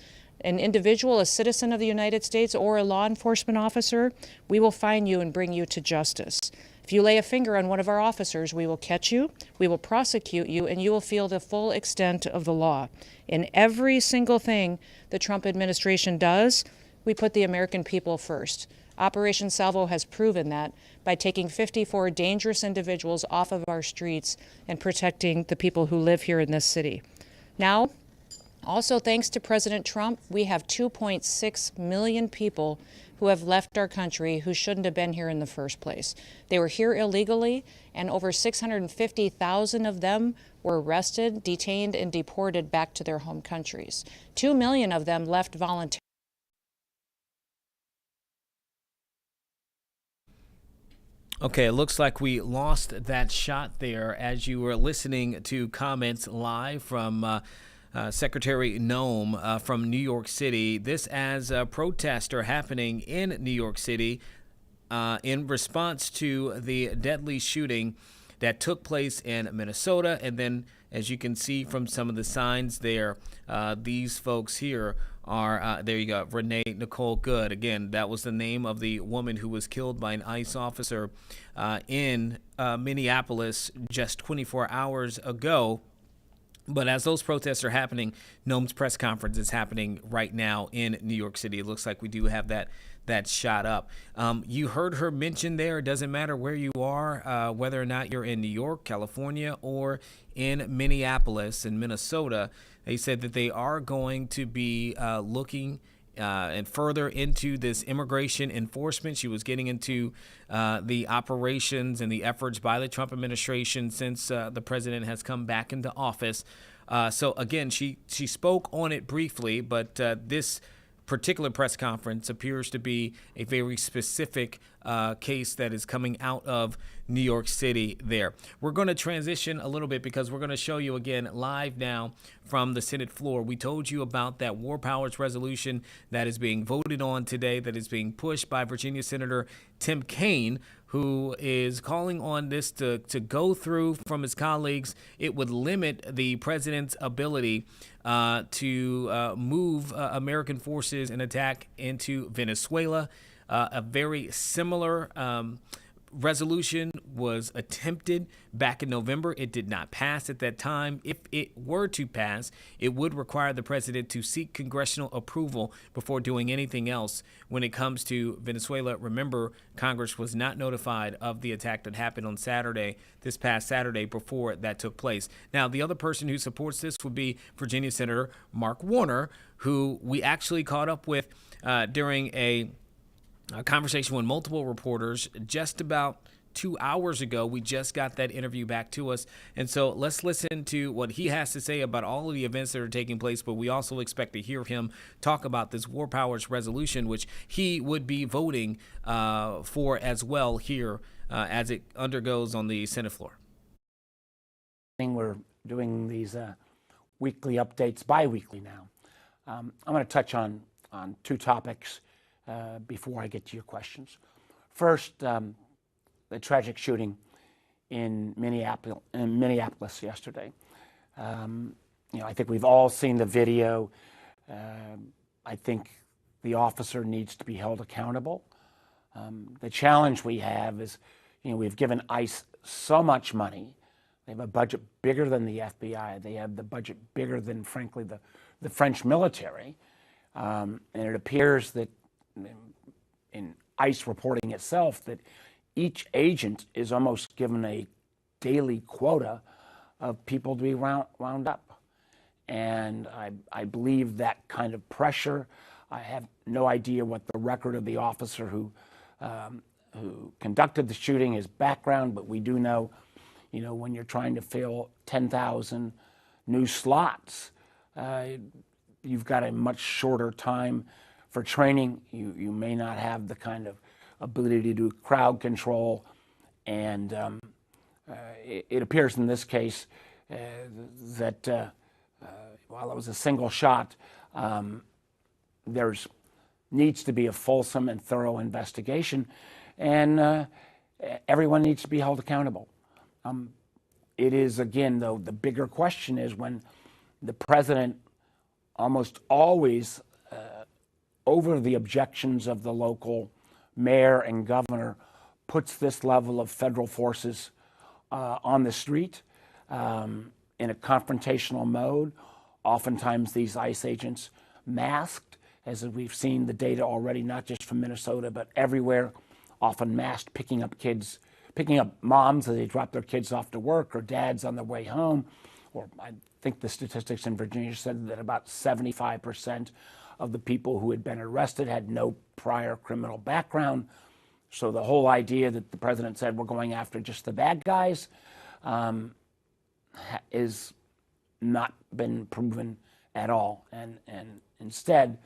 Speaker 3: an individual, a citizen of the United States, or a law enforcement officer, we will find you and bring you to justice. If you lay a finger on one of our officers, we will catch you, we will prosecute you, and you will feel the full extent of the law. In every single thing the Trump administration does, we put the American people first. Operation Salvo has proven that by taking 54 dangerous individuals off of our streets and protecting the people who live here in this city. Now, also, thanks to President Trump, we have 2.6 million people who have left our country who shouldn't have been here in the first place. They were here illegally, and over 650,000 of them were arrested, detained, and deported back to their home countries. 2 million of them left voluntarily.
Speaker 1: Okay, it looks like we lost that shot there as you were listening to comments live from Secretary Noem from New York City. This as a protester happening in New York City in response to the deadly shooting that took place in Minnesota. And then, as you can see from some of the signs there, these folks here are, there you go, Renee Nicole Good. Again, that was the name of the woman who was killed by an ICE officer in Minneapolis just 24 hours ago. But as those protests are happening, Noem's press conference is happening right now in New York City. It looks like we do have that shot up. You heard her mention there, it doesn't matter where you are, whether or not you're in New York, California, or in Minneapolis and Minnesota. They said that they are going to be looking and further into this immigration enforcement. She was getting into the operations and the efforts by the Trump administration since the president has come back into office. So again, she spoke on it briefly, but this particular press conference appears to be a very specific case that is coming out of New York City there. We're going to transition a little bit because we're going to show you again live now from the Senate floor. We told you about that War Powers resolution that is being voted on today, that is being pushed by Virginia Senator Tim Kaine, who is calling on this to go through from his colleagues. It would limit the president's ability to move American forces and attack into Venezuela. A very similar resolution was attempted back in November. It did not pass at that time. If it were to pass, it would require the president to seek congressional approval before doing anything else when it comes to Venezuela. Remember, Congress was not notified of the attack that happened on Saturday, this past Saturday, before that took place. Now, the other person who supports this would be Virginia Senator Mark Warner, who we actually caught up with during a conversation with multiple reporters just about 2 hours ago. We just got that interview back to us. And so let's listen to what he has to say about all of the events that are taking place. But we also expect to hear him talk about this War Powers resolution, which he would be voting for as well here as it undergoes on the Senate floor.
Speaker 20: We're doing these weekly updates, bi-weekly now. I'm going to touch on two topics before I get to your questions. First, the tragic shooting in Minneapolis yesterday. I think we've all seen the video. I think the officer needs to be held accountable. The challenge we have is, we've given ICE so much money. They have a budget bigger than the FBI. They have the budget bigger than, frankly, the French military. And it appears that in ICE reporting itself that each agent is almost given a daily quota of people to be wound up. And I believe that kind of pressure. I have no idea what the record of the officer who conducted the shooting, his background, but we do know, when you're trying to fill 10,000 new slots, you've got a much shorter time for training. You may not have the kind of ability to do crowd control, and it appears in this case that while it was a single shot, there's needs to be a fulsome and thorough investigation, and everyone needs to be held accountable. It is, again, though, the bigger question is when the president almost always, over the objections of the local mayor and governor, puts this level of federal forces on the street in a confrontational mode. Oftentimes these ICE agents masked, as we've seen the data already, not just from Minnesota, but everywhere, often masked, picking up moms as they drop their kids off to work, or dads on their way home. Or I think the statistics in Virginia said that about 75% of the people who had been arrested had no prior criminal background. So the whole idea that the president said we're going after just the bad guys is not been proven at all. And instead,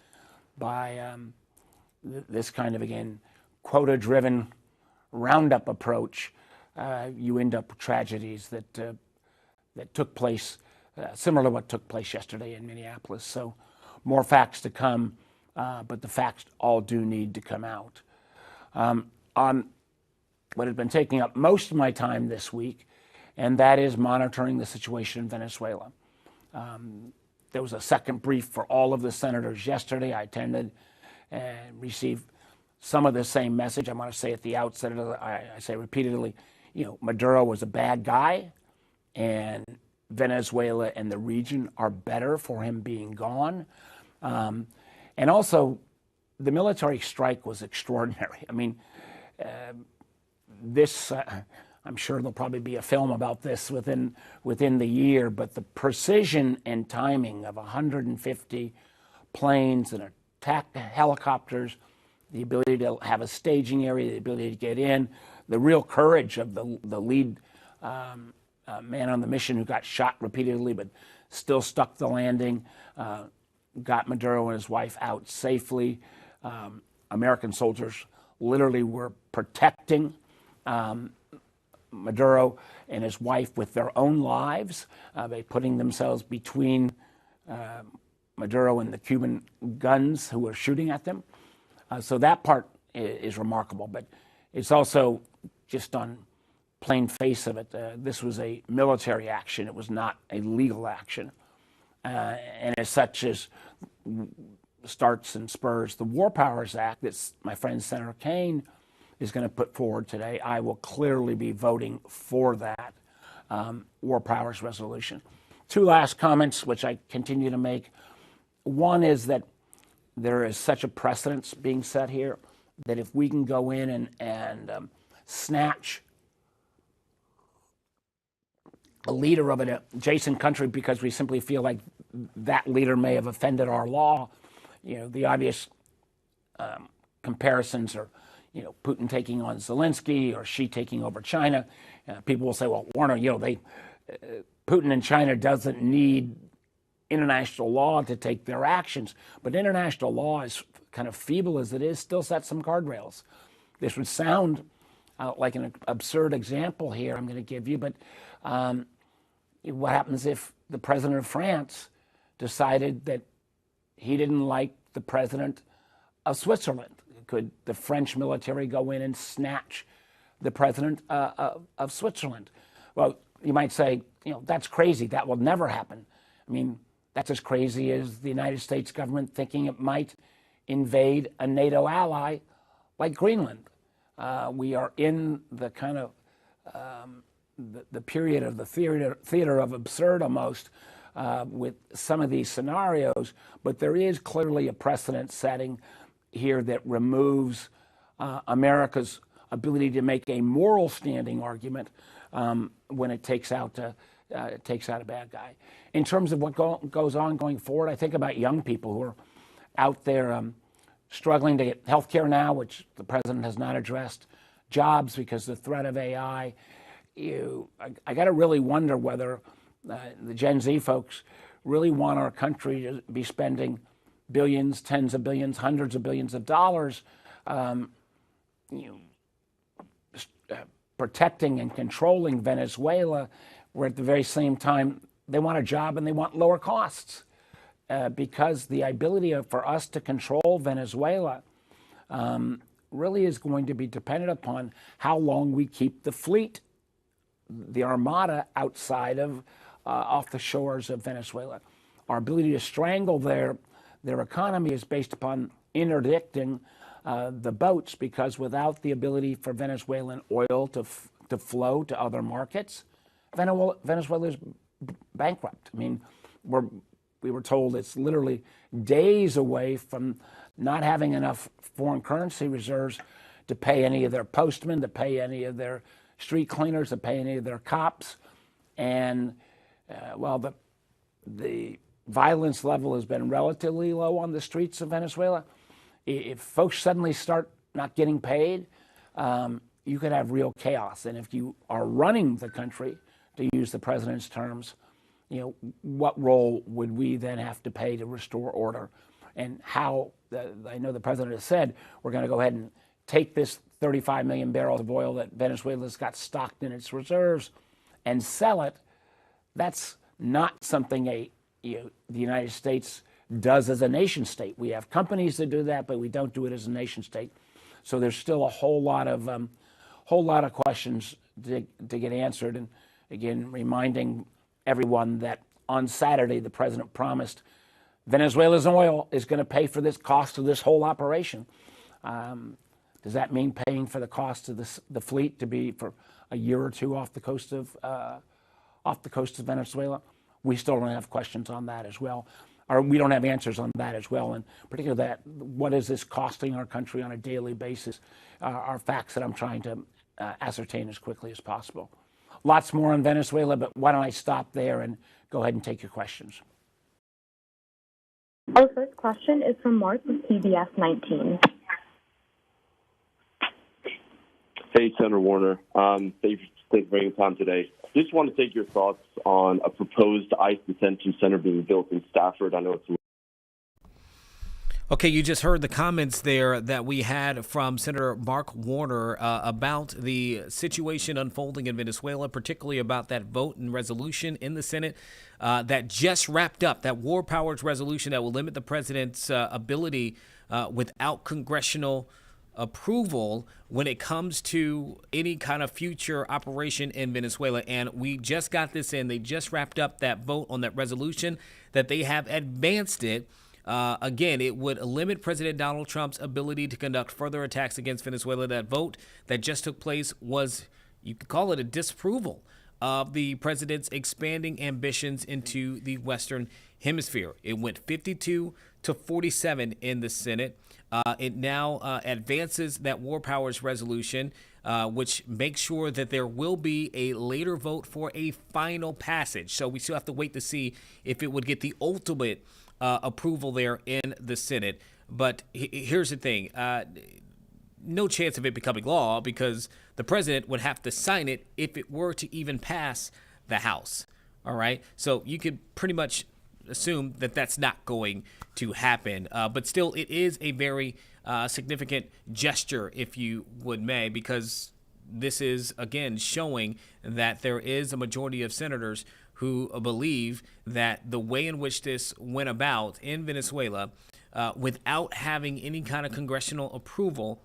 Speaker 20: by this kind of, again, quota-driven roundup approach, you end up with tragedies that took place, similar to what took place yesterday in Minneapolis. So more facts to come, but the facts all do need to come out. On what has been taking up most of my time this week, and that is monitoring the situation in Venezuela. There was a second brief for all of the senators yesterday. I attended and received some of the same message. I want to say at the outset, I say repeatedly, Maduro was a bad guy, and Venezuela and the region are better for him being gone. And also, the military strike was extraordinary. I mean, I'm sure there'll probably be a film about this within the year, but the precision and timing of 150 planes and attack helicopters, the ability to have a staging area, the ability to get in, the real courage of the lead man on the mission who got shot repeatedly but still stuck the landing, got Maduro and his wife out safely. American soldiers literally were protecting Maduro and his wife with their own lives by putting themselves between Maduro and the Cuban guns who were shooting at them. So that part is remarkable, but it's also just on plain face of it. This was a military action. It was not a legal action. And as such as starts and spurs the War Powers Act that my friend Senator Kaine is going to put forward today, I will clearly be voting for that War Powers resolution. Two last comments, which I continue to make. One is that there is such a precedence being set here that if we can go in and snatch a leader of an adjacent country because we simply feel like that leader may have offended our law, the obvious comparisons are, Putin taking on Zelensky or Xi taking over China. People will say, well, Warner, Putin and China doesn't need international law to take their actions. But international law, as kind of feeble as it is, still sets some guardrails. This would sound like an absurd example here I'm going to give you, but what happens if the president of France decided that he didn't like the president of Switzerland? Could the French military go in and snatch the president of Switzerland? Well, you might say, that's crazy. That will never happen. I mean, That's as crazy as the United States government thinking it might invade a NATO ally like Greenland. We are in the kind of the period of the theater of absurd almost with some of these scenarios, but there is clearly a precedent setting here that removes America's ability to make a moral standing argument when it takes out a bad guy. In terms of what goes on going forward, I think about young people who are out there struggling to get health care now, which the president has not addressed, jobs because of the threat of AI. I got to really wonder whether the Gen Z folks really want our country to be spending billions, tens of billions, hundreds of billions of dollars protecting and controlling Venezuela, where at the very same time they want a job and they want lower costs. Because the ability for us to control Venezuela really is going to be dependent upon how long we keep the fleet, the armada, outside of off the shores of Venezuela. Our ability to strangle their economy is based upon interdicting the boats, because without the ability for Venezuelan oil to flow to other markets, Venezuela is bankrupt. I mean, we were told it's literally days away from not having enough foreign currency reserves to pay any of their postmen, to pay any of their street cleaners, to pay any of their cops. And while the violence level has been relatively low on the streets of Venezuela, if folks suddenly start not getting paid, you could have real chaos. And if you are running the country, to use the president's terms, what role would we then have to pay to restore order? And how, I know the president has said, we're going to go ahead and take this 35 million barrels of oil that Venezuela's got stocked in its reserves and sell it. That's not something the United States does as a nation state. We have companies that do that, but we don't do it as a nation state. So there's still a whole lot of questions to get answered. And again, reminding everyone that on Saturday, the president promised Venezuela's oil is going to pay for this cost of this whole operation. Does that mean paying for the cost of the fleet to be for a year or two off the coast of Venezuela? We still don't have questions on that as well, or we don't have answers on that as well. And particularly that, what is this costing our country on a daily basis, are facts that I'm trying to ascertain as quickly as possible. Lots more on Venezuela, but why don't I stop there and go ahead and take your questions.
Speaker 21: Our first question is from Mark with CBS 19.
Speaker 22: Hey, Senator Warner. Thank you for bringing time today. Just want to take your thoughts on a proposed ICE detention center being built in Stafford. I know it's...
Speaker 1: Okay, you just heard the comments there that we had from Senator Mark Warner about the situation unfolding in Venezuela, particularly about that vote and resolution in the Senate that just wrapped up, that war powers resolution that will limit the president's ability without congressional approval when it comes to any kind of future operation in Venezuela. And we just got this in. They just wrapped up that vote on that resolution, that they have advanced it. Again, it would limit President Donald Trump's ability to conduct further attacks against Venezuela. That vote that just took place was, you could call it a disapproval of the president's expanding ambitions into the Western Hemisphere. It went 52 to 47 in the Senate. It now advances that war powers resolution, which makes sure that there will be a later vote for a final passage. So we still have to wait to see if it would get the ultimate approval there in the Senate. But here's the thing. No chance of it becoming law, because the president would have to sign it if it were to even pass the House. All right. So you could pretty much assume that that's not going to happen. But still, it is a very significant gesture, if you would may, because this is, again, showing that there is a majority of senators who believe that the way in which this went about in Venezuela, without having any kind of congressional approval,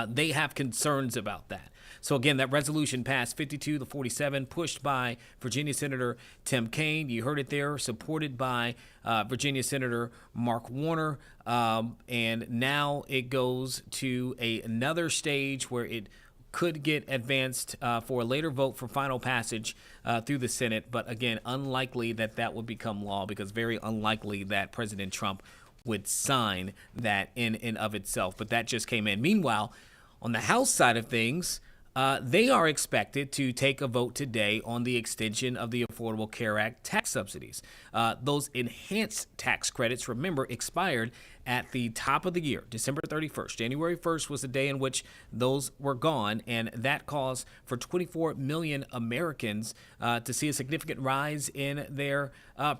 Speaker 1: They have concerns about that. So again, that resolution passed 52-47, pushed by Virginia Senator Tim Kaine. You heard it there, supported by Virginia Senator Mark Warner. And now it goes to another stage where it could get advanced for a later vote for final passage through the Senate. But again, unlikely that would become law, because very unlikely that President Trump would sign that in and of itself. But that just came in. Meanwhile, on the House side of things, they are expected to take a vote today on the extension of the Affordable Care Act tax subsidies. Those enhanced tax credits, remember, expired at the top of the year, December 31st. January 1st was the day in which those were gone, and that caused for 24 million Americans to see a significant rise in their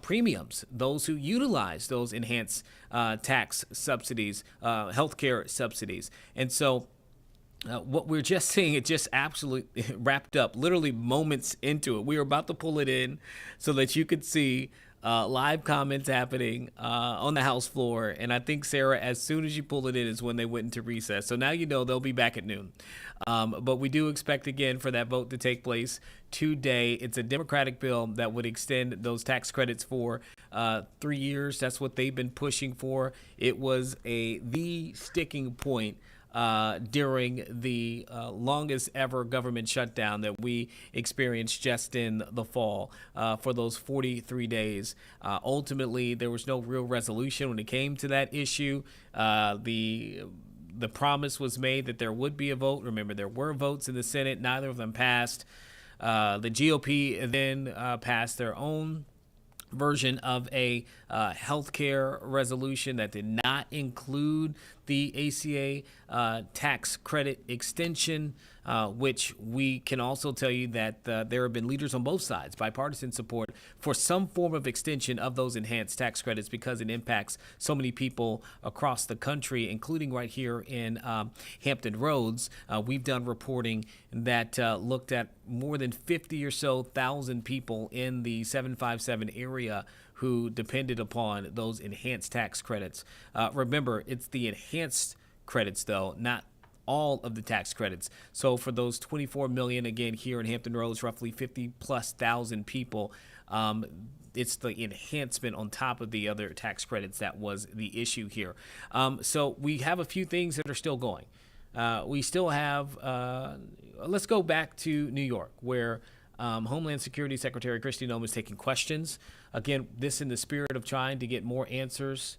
Speaker 1: premiums. Those who utilize those enhanced tax subsidies, healthcare subsidies. And so what we're just seeing, it just absolutely wrapped up literally moments into it. We were about to pull it in so that you could see live comments happening on the House floor. And I think, Sarah, as soon as you pull it in is when they went into recess. So now you know they'll be back at noon. But we do expect, again, for that vote to take place today. It's a Democratic bill that would extend those tax credits for 3 years. That's what they've been pushing for. It was the sticking point during the longest ever government shutdown that we experienced just in the fall for those 43 days. Ultimately, there was no real resolution when it came to that issue. The promise was made that there would be a vote. Remember, there were votes in the Senate. Neither of them passed. The GOP then passed their own version of a healthcare resolution that did not include the ACA tax credit extension, which we can also tell you that there have been leaders on both sides, bipartisan support for some form of extension of those enhanced tax credits, because it impacts so many people across the country, including right here in Hampton Roads. We've done reporting that looked at more than 50 or so thousand people in the 757 area who depended upon those enhanced tax credits. Remember, it's the enhanced credits, though, not all of the tax credits. So for those 24 million, again, here in Hampton Roads, roughly 50+ thousand people, it's the enhancement on top of the other tax credits that was the issue here. So we have a few things that are still going. We still have, let's go back to New York, where Homeland Security Secretary Kristi Noem is taking questions. Again, this in the spirit of trying to get more answers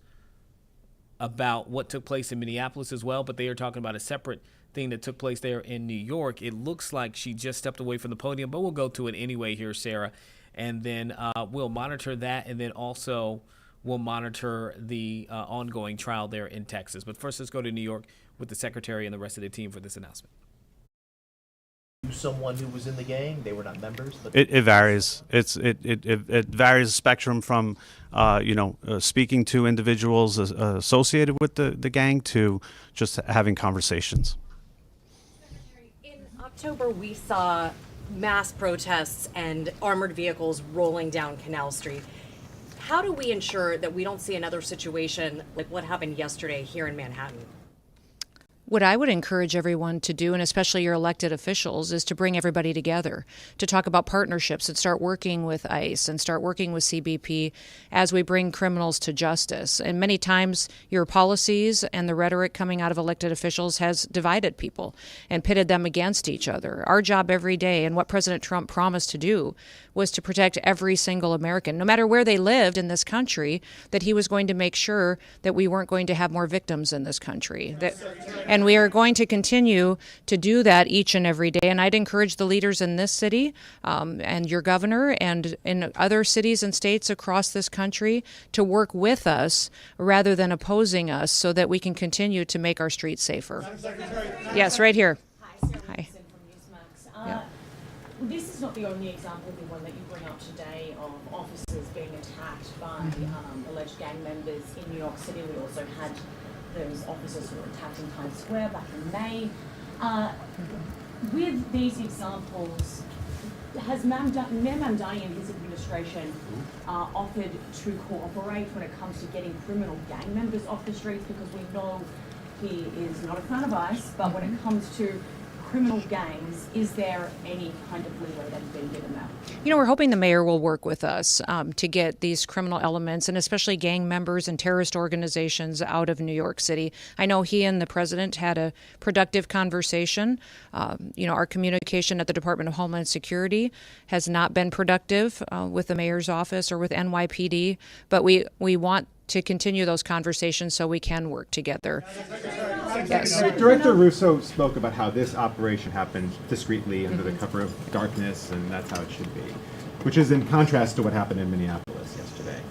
Speaker 1: about what took place in Minneapolis as well, but they are talking about a separate thing that took place there in New York. It looks like she just stepped away from the podium, but we'll go to it anyway here, Sarah, and then we'll monitor that, and then also we'll monitor the ongoing trial there in Texas. But first, let's go to New York with the secretary and the rest of the team for this announcement.
Speaker 2: Someone who was in the gang, they were not members, but
Speaker 5: it varies. It varies spectrum from speaking to individuals associated with the gang to just having conversations.
Speaker 23: In October, we saw mass protests and armored vehicles rolling down Canal Street. How do we ensure that we don't see another situation like what happened yesterday here in Manhattan?
Speaker 3: What I would encourage everyone to do, and especially your elected officials, is to bring everybody together, to talk about partnerships and start working with ICE and start working with CBP as we bring criminals to justice. And many times your policies and the rhetoric coming out of elected officials has divided people and pitted them against each other. Our job every day, and what President Trump promised to do, was to protect every single American, no matter where they lived in this country, that he was going to make sure that we weren't going to have more victims in this country. And we are going to continue to do that each and every day. And I'd encourage the leaders in this city and your governor and in other cities and states across this country to work with us rather than opposing us, so that we can continue to make our streets safer. Yes, right here.
Speaker 24: Hi. This is not the only example, the one that you bring up today, of officers being attacked by alleged gang members in New York City. We also had those officers who were attacked in Times Square back in May. With these examples, has Mayor Mamdani and his administration offered to cooperate when it comes to getting criminal gang members off the streets? Because we know
Speaker 23: he is not a fan of ICE, but when it comes to criminal gangs, is there any kind of leeway that is being given now?
Speaker 3: You know, we're hoping the mayor will work with us to get these criminal elements and especially gang members and terrorist organizations out of New York City. I know he and the president had a productive conversation. Our communication at the Department of Homeland Security has not been productive with the mayor's office or with NYPD, but we want to continue those conversations so we can work together. Yes.
Speaker 6: Director Russo spoke about how this operation happened discreetly under the cover of darkness, and that's how it should be, which is in contrast to what happened in Minneapolis yesterday.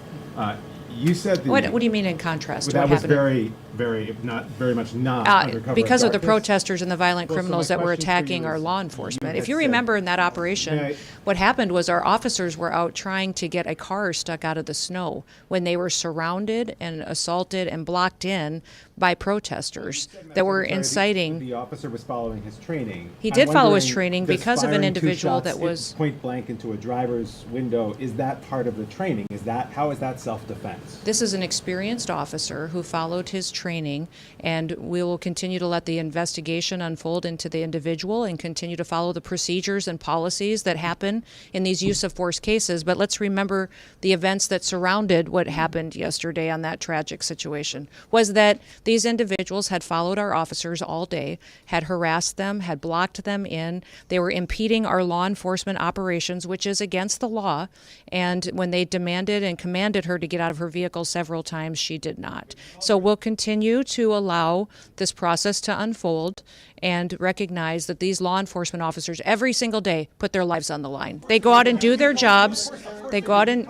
Speaker 6: You said
Speaker 3: What do you mean in contrast to what
Speaker 6: that was
Speaker 3: happened?
Speaker 6: very much not under cover
Speaker 3: because of the
Speaker 6: darkness.
Speaker 3: protesters and the violent
Speaker 6: Well, so
Speaker 3: criminals
Speaker 6: my
Speaker 3: that were
Speaker 6: question for you
Speaker 3: attacking our
Speaker 6: is,
Speaker 3: law enforcement.
Speaker 6: you
Speaker 3: If you
Speaker 6: had said-
Speaker 3: remember in that operation,
Speaker 6: May I-
Speaker 3: what happened was our officers were out trying to get a car stuck out of the snow when they were surrounded and assaulted and blocked in by protesters that were inciting.
Speaker 6: The officer was following his training.
Speaker 3: He
Speaker 6: I'm
Speaker 3: did follow his
Speaker 6: wondering,
Speaker 3: training
Speaker 6: does
Speaker 3: because of an
Speaker 6: firing two
Speaker 3: individual
Speaker 6: shots
Speaker 3: that was
Speaker 6: point blank into a driver's window. Is that part of the training? How is that self-defense?
Speaker 3: This is an experienced officer who followed his training, and we will continue to let the investigation unfold into the individual and continue to follow the procedures and policies that happen in these use of force cases. But let's remember the events that surrounded what happened yesterday on that tragic situation was that these individuals had followed our officers all day, had harassed them, had blocked them in. They were impeding our law enforcement operations, which is against the law. And when they demanded and commanded her to get out of her vehicle several times, she did not. So we'll continue to allow this process to unfold and recognize that these law enforcement officers every single day put their lives on the line. They go out and do their jobs. They go out and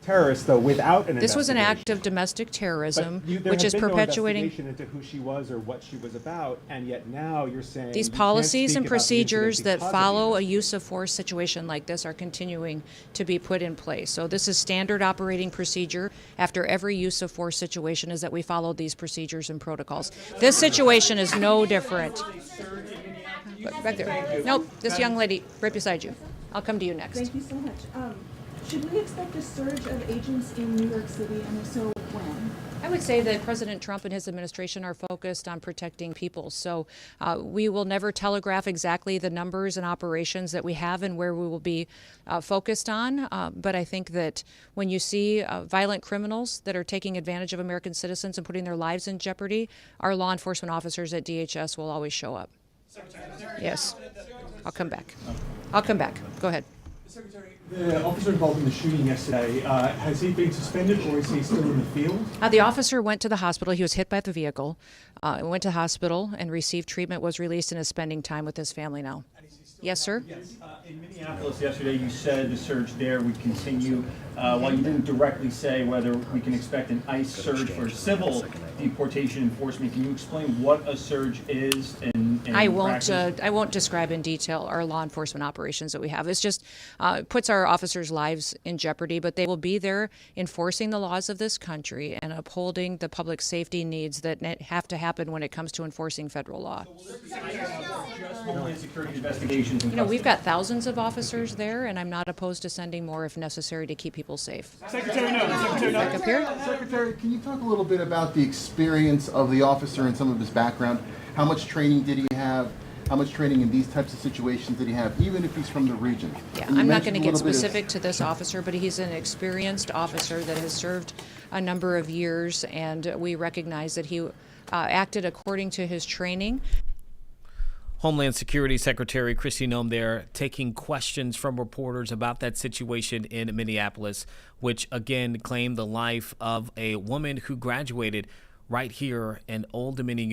Speaker 6: Terrorist, though, without an
Speaker 3: this was an
Speaker 6: investigation.
Speaker 3: act of domestic terrorism,
Speaker 6: There
Speaker 3: which
Speaker 6: had
Speaker 3: is
Speaker 6: been no
Speaker 3: perpetuating
Speaker 6: investigation into who she was or what she was about, and yet now you're saying
Speaker 3: these
Speaker 6: you can't
Speaker 3: policies
Speaker 6: speak
Speaker 3: and
Speaker 6: about the incident
Speaker 3: procedures that
Speaker 6: because of
Speaker 3: follow a use of force situation like this are continuing to be put in place. So this is standard operating procedure after every use of force situation is that we follow these procedures and protocols. This situation is no different. Back there. Nope, this young lady right beside you. I'll come to you next.
Speaker 9: Thank you so much. Should we expect a surge of agents in New York City, and if so, when?
Speaker 3: I would say that President Trump and his administration are focused on protecting people. So we will never telegraph exactly the numbers and operations that we have and where we will be focused on. But I think that when you see violent criminals that are taking advantage of American citizens and putting their lives in jeopardy, our law enforcement officers at DHS will always show up. Yes. I'll come back. I'll come back. Go ahead.
Speaker 10: Secretary, the officer involved in the shooting yesterday, has he been suspended or is he still in the field?
Speaker 3: The officer went to the hospital. He was hit by the vehicle, went to the hospital and received treatment, was released, and is spending time with his family now. Yes, sir?
Speaker 11: Yes. In Minneapolis yesterday, you said the surge there would continue. While you didn't directly say whether we can expect an ICE surge for civil deportation enforcement, can you explain what a surge is in
Speaker 3: I won't.
Speaker 11: practice?
Speaker 3: I won't describe in detail our law enforcement operations that we have. It's just puts our officers' lives in jeopardy, but they will be there enforcing the laws of this country and upholding the public safety needs that have to happen when it comes to enforcing federal law.
Speaker 11: Just Homeland Security investigations.
Speaker 3: You know, we've got thousands of officers there, and I'm not opposed to sending more if necessary to keep people safe.
Speaker 10: Secretary, no. Secretary, no.
Speaker 3: Back up here.
Speaker 25: Secretary, can you talk a little bit about the experience of the officer and some of his background? How much training did he have? How much training in these types of situations did he have, even if he's from the region?
Speaker 3: Yeah,
Speaker 25: And you
Speaker 3: I'm not going
Speaker 25: mentioned
Speaker 3: to
Speaker 25: a
Speaker 3: get
Speaker 25: little bit of-
Speaker 3: specific to this officer, but he's an experienced officer that has served a number of years, and we recognize that he acted according to his training.
Speaker 1: Homeland Security Secretary Kristi Noem there taking questions from reporters about that situation in Minneapolis, which again claimed the life of a woman who graduated right here in Old Dominion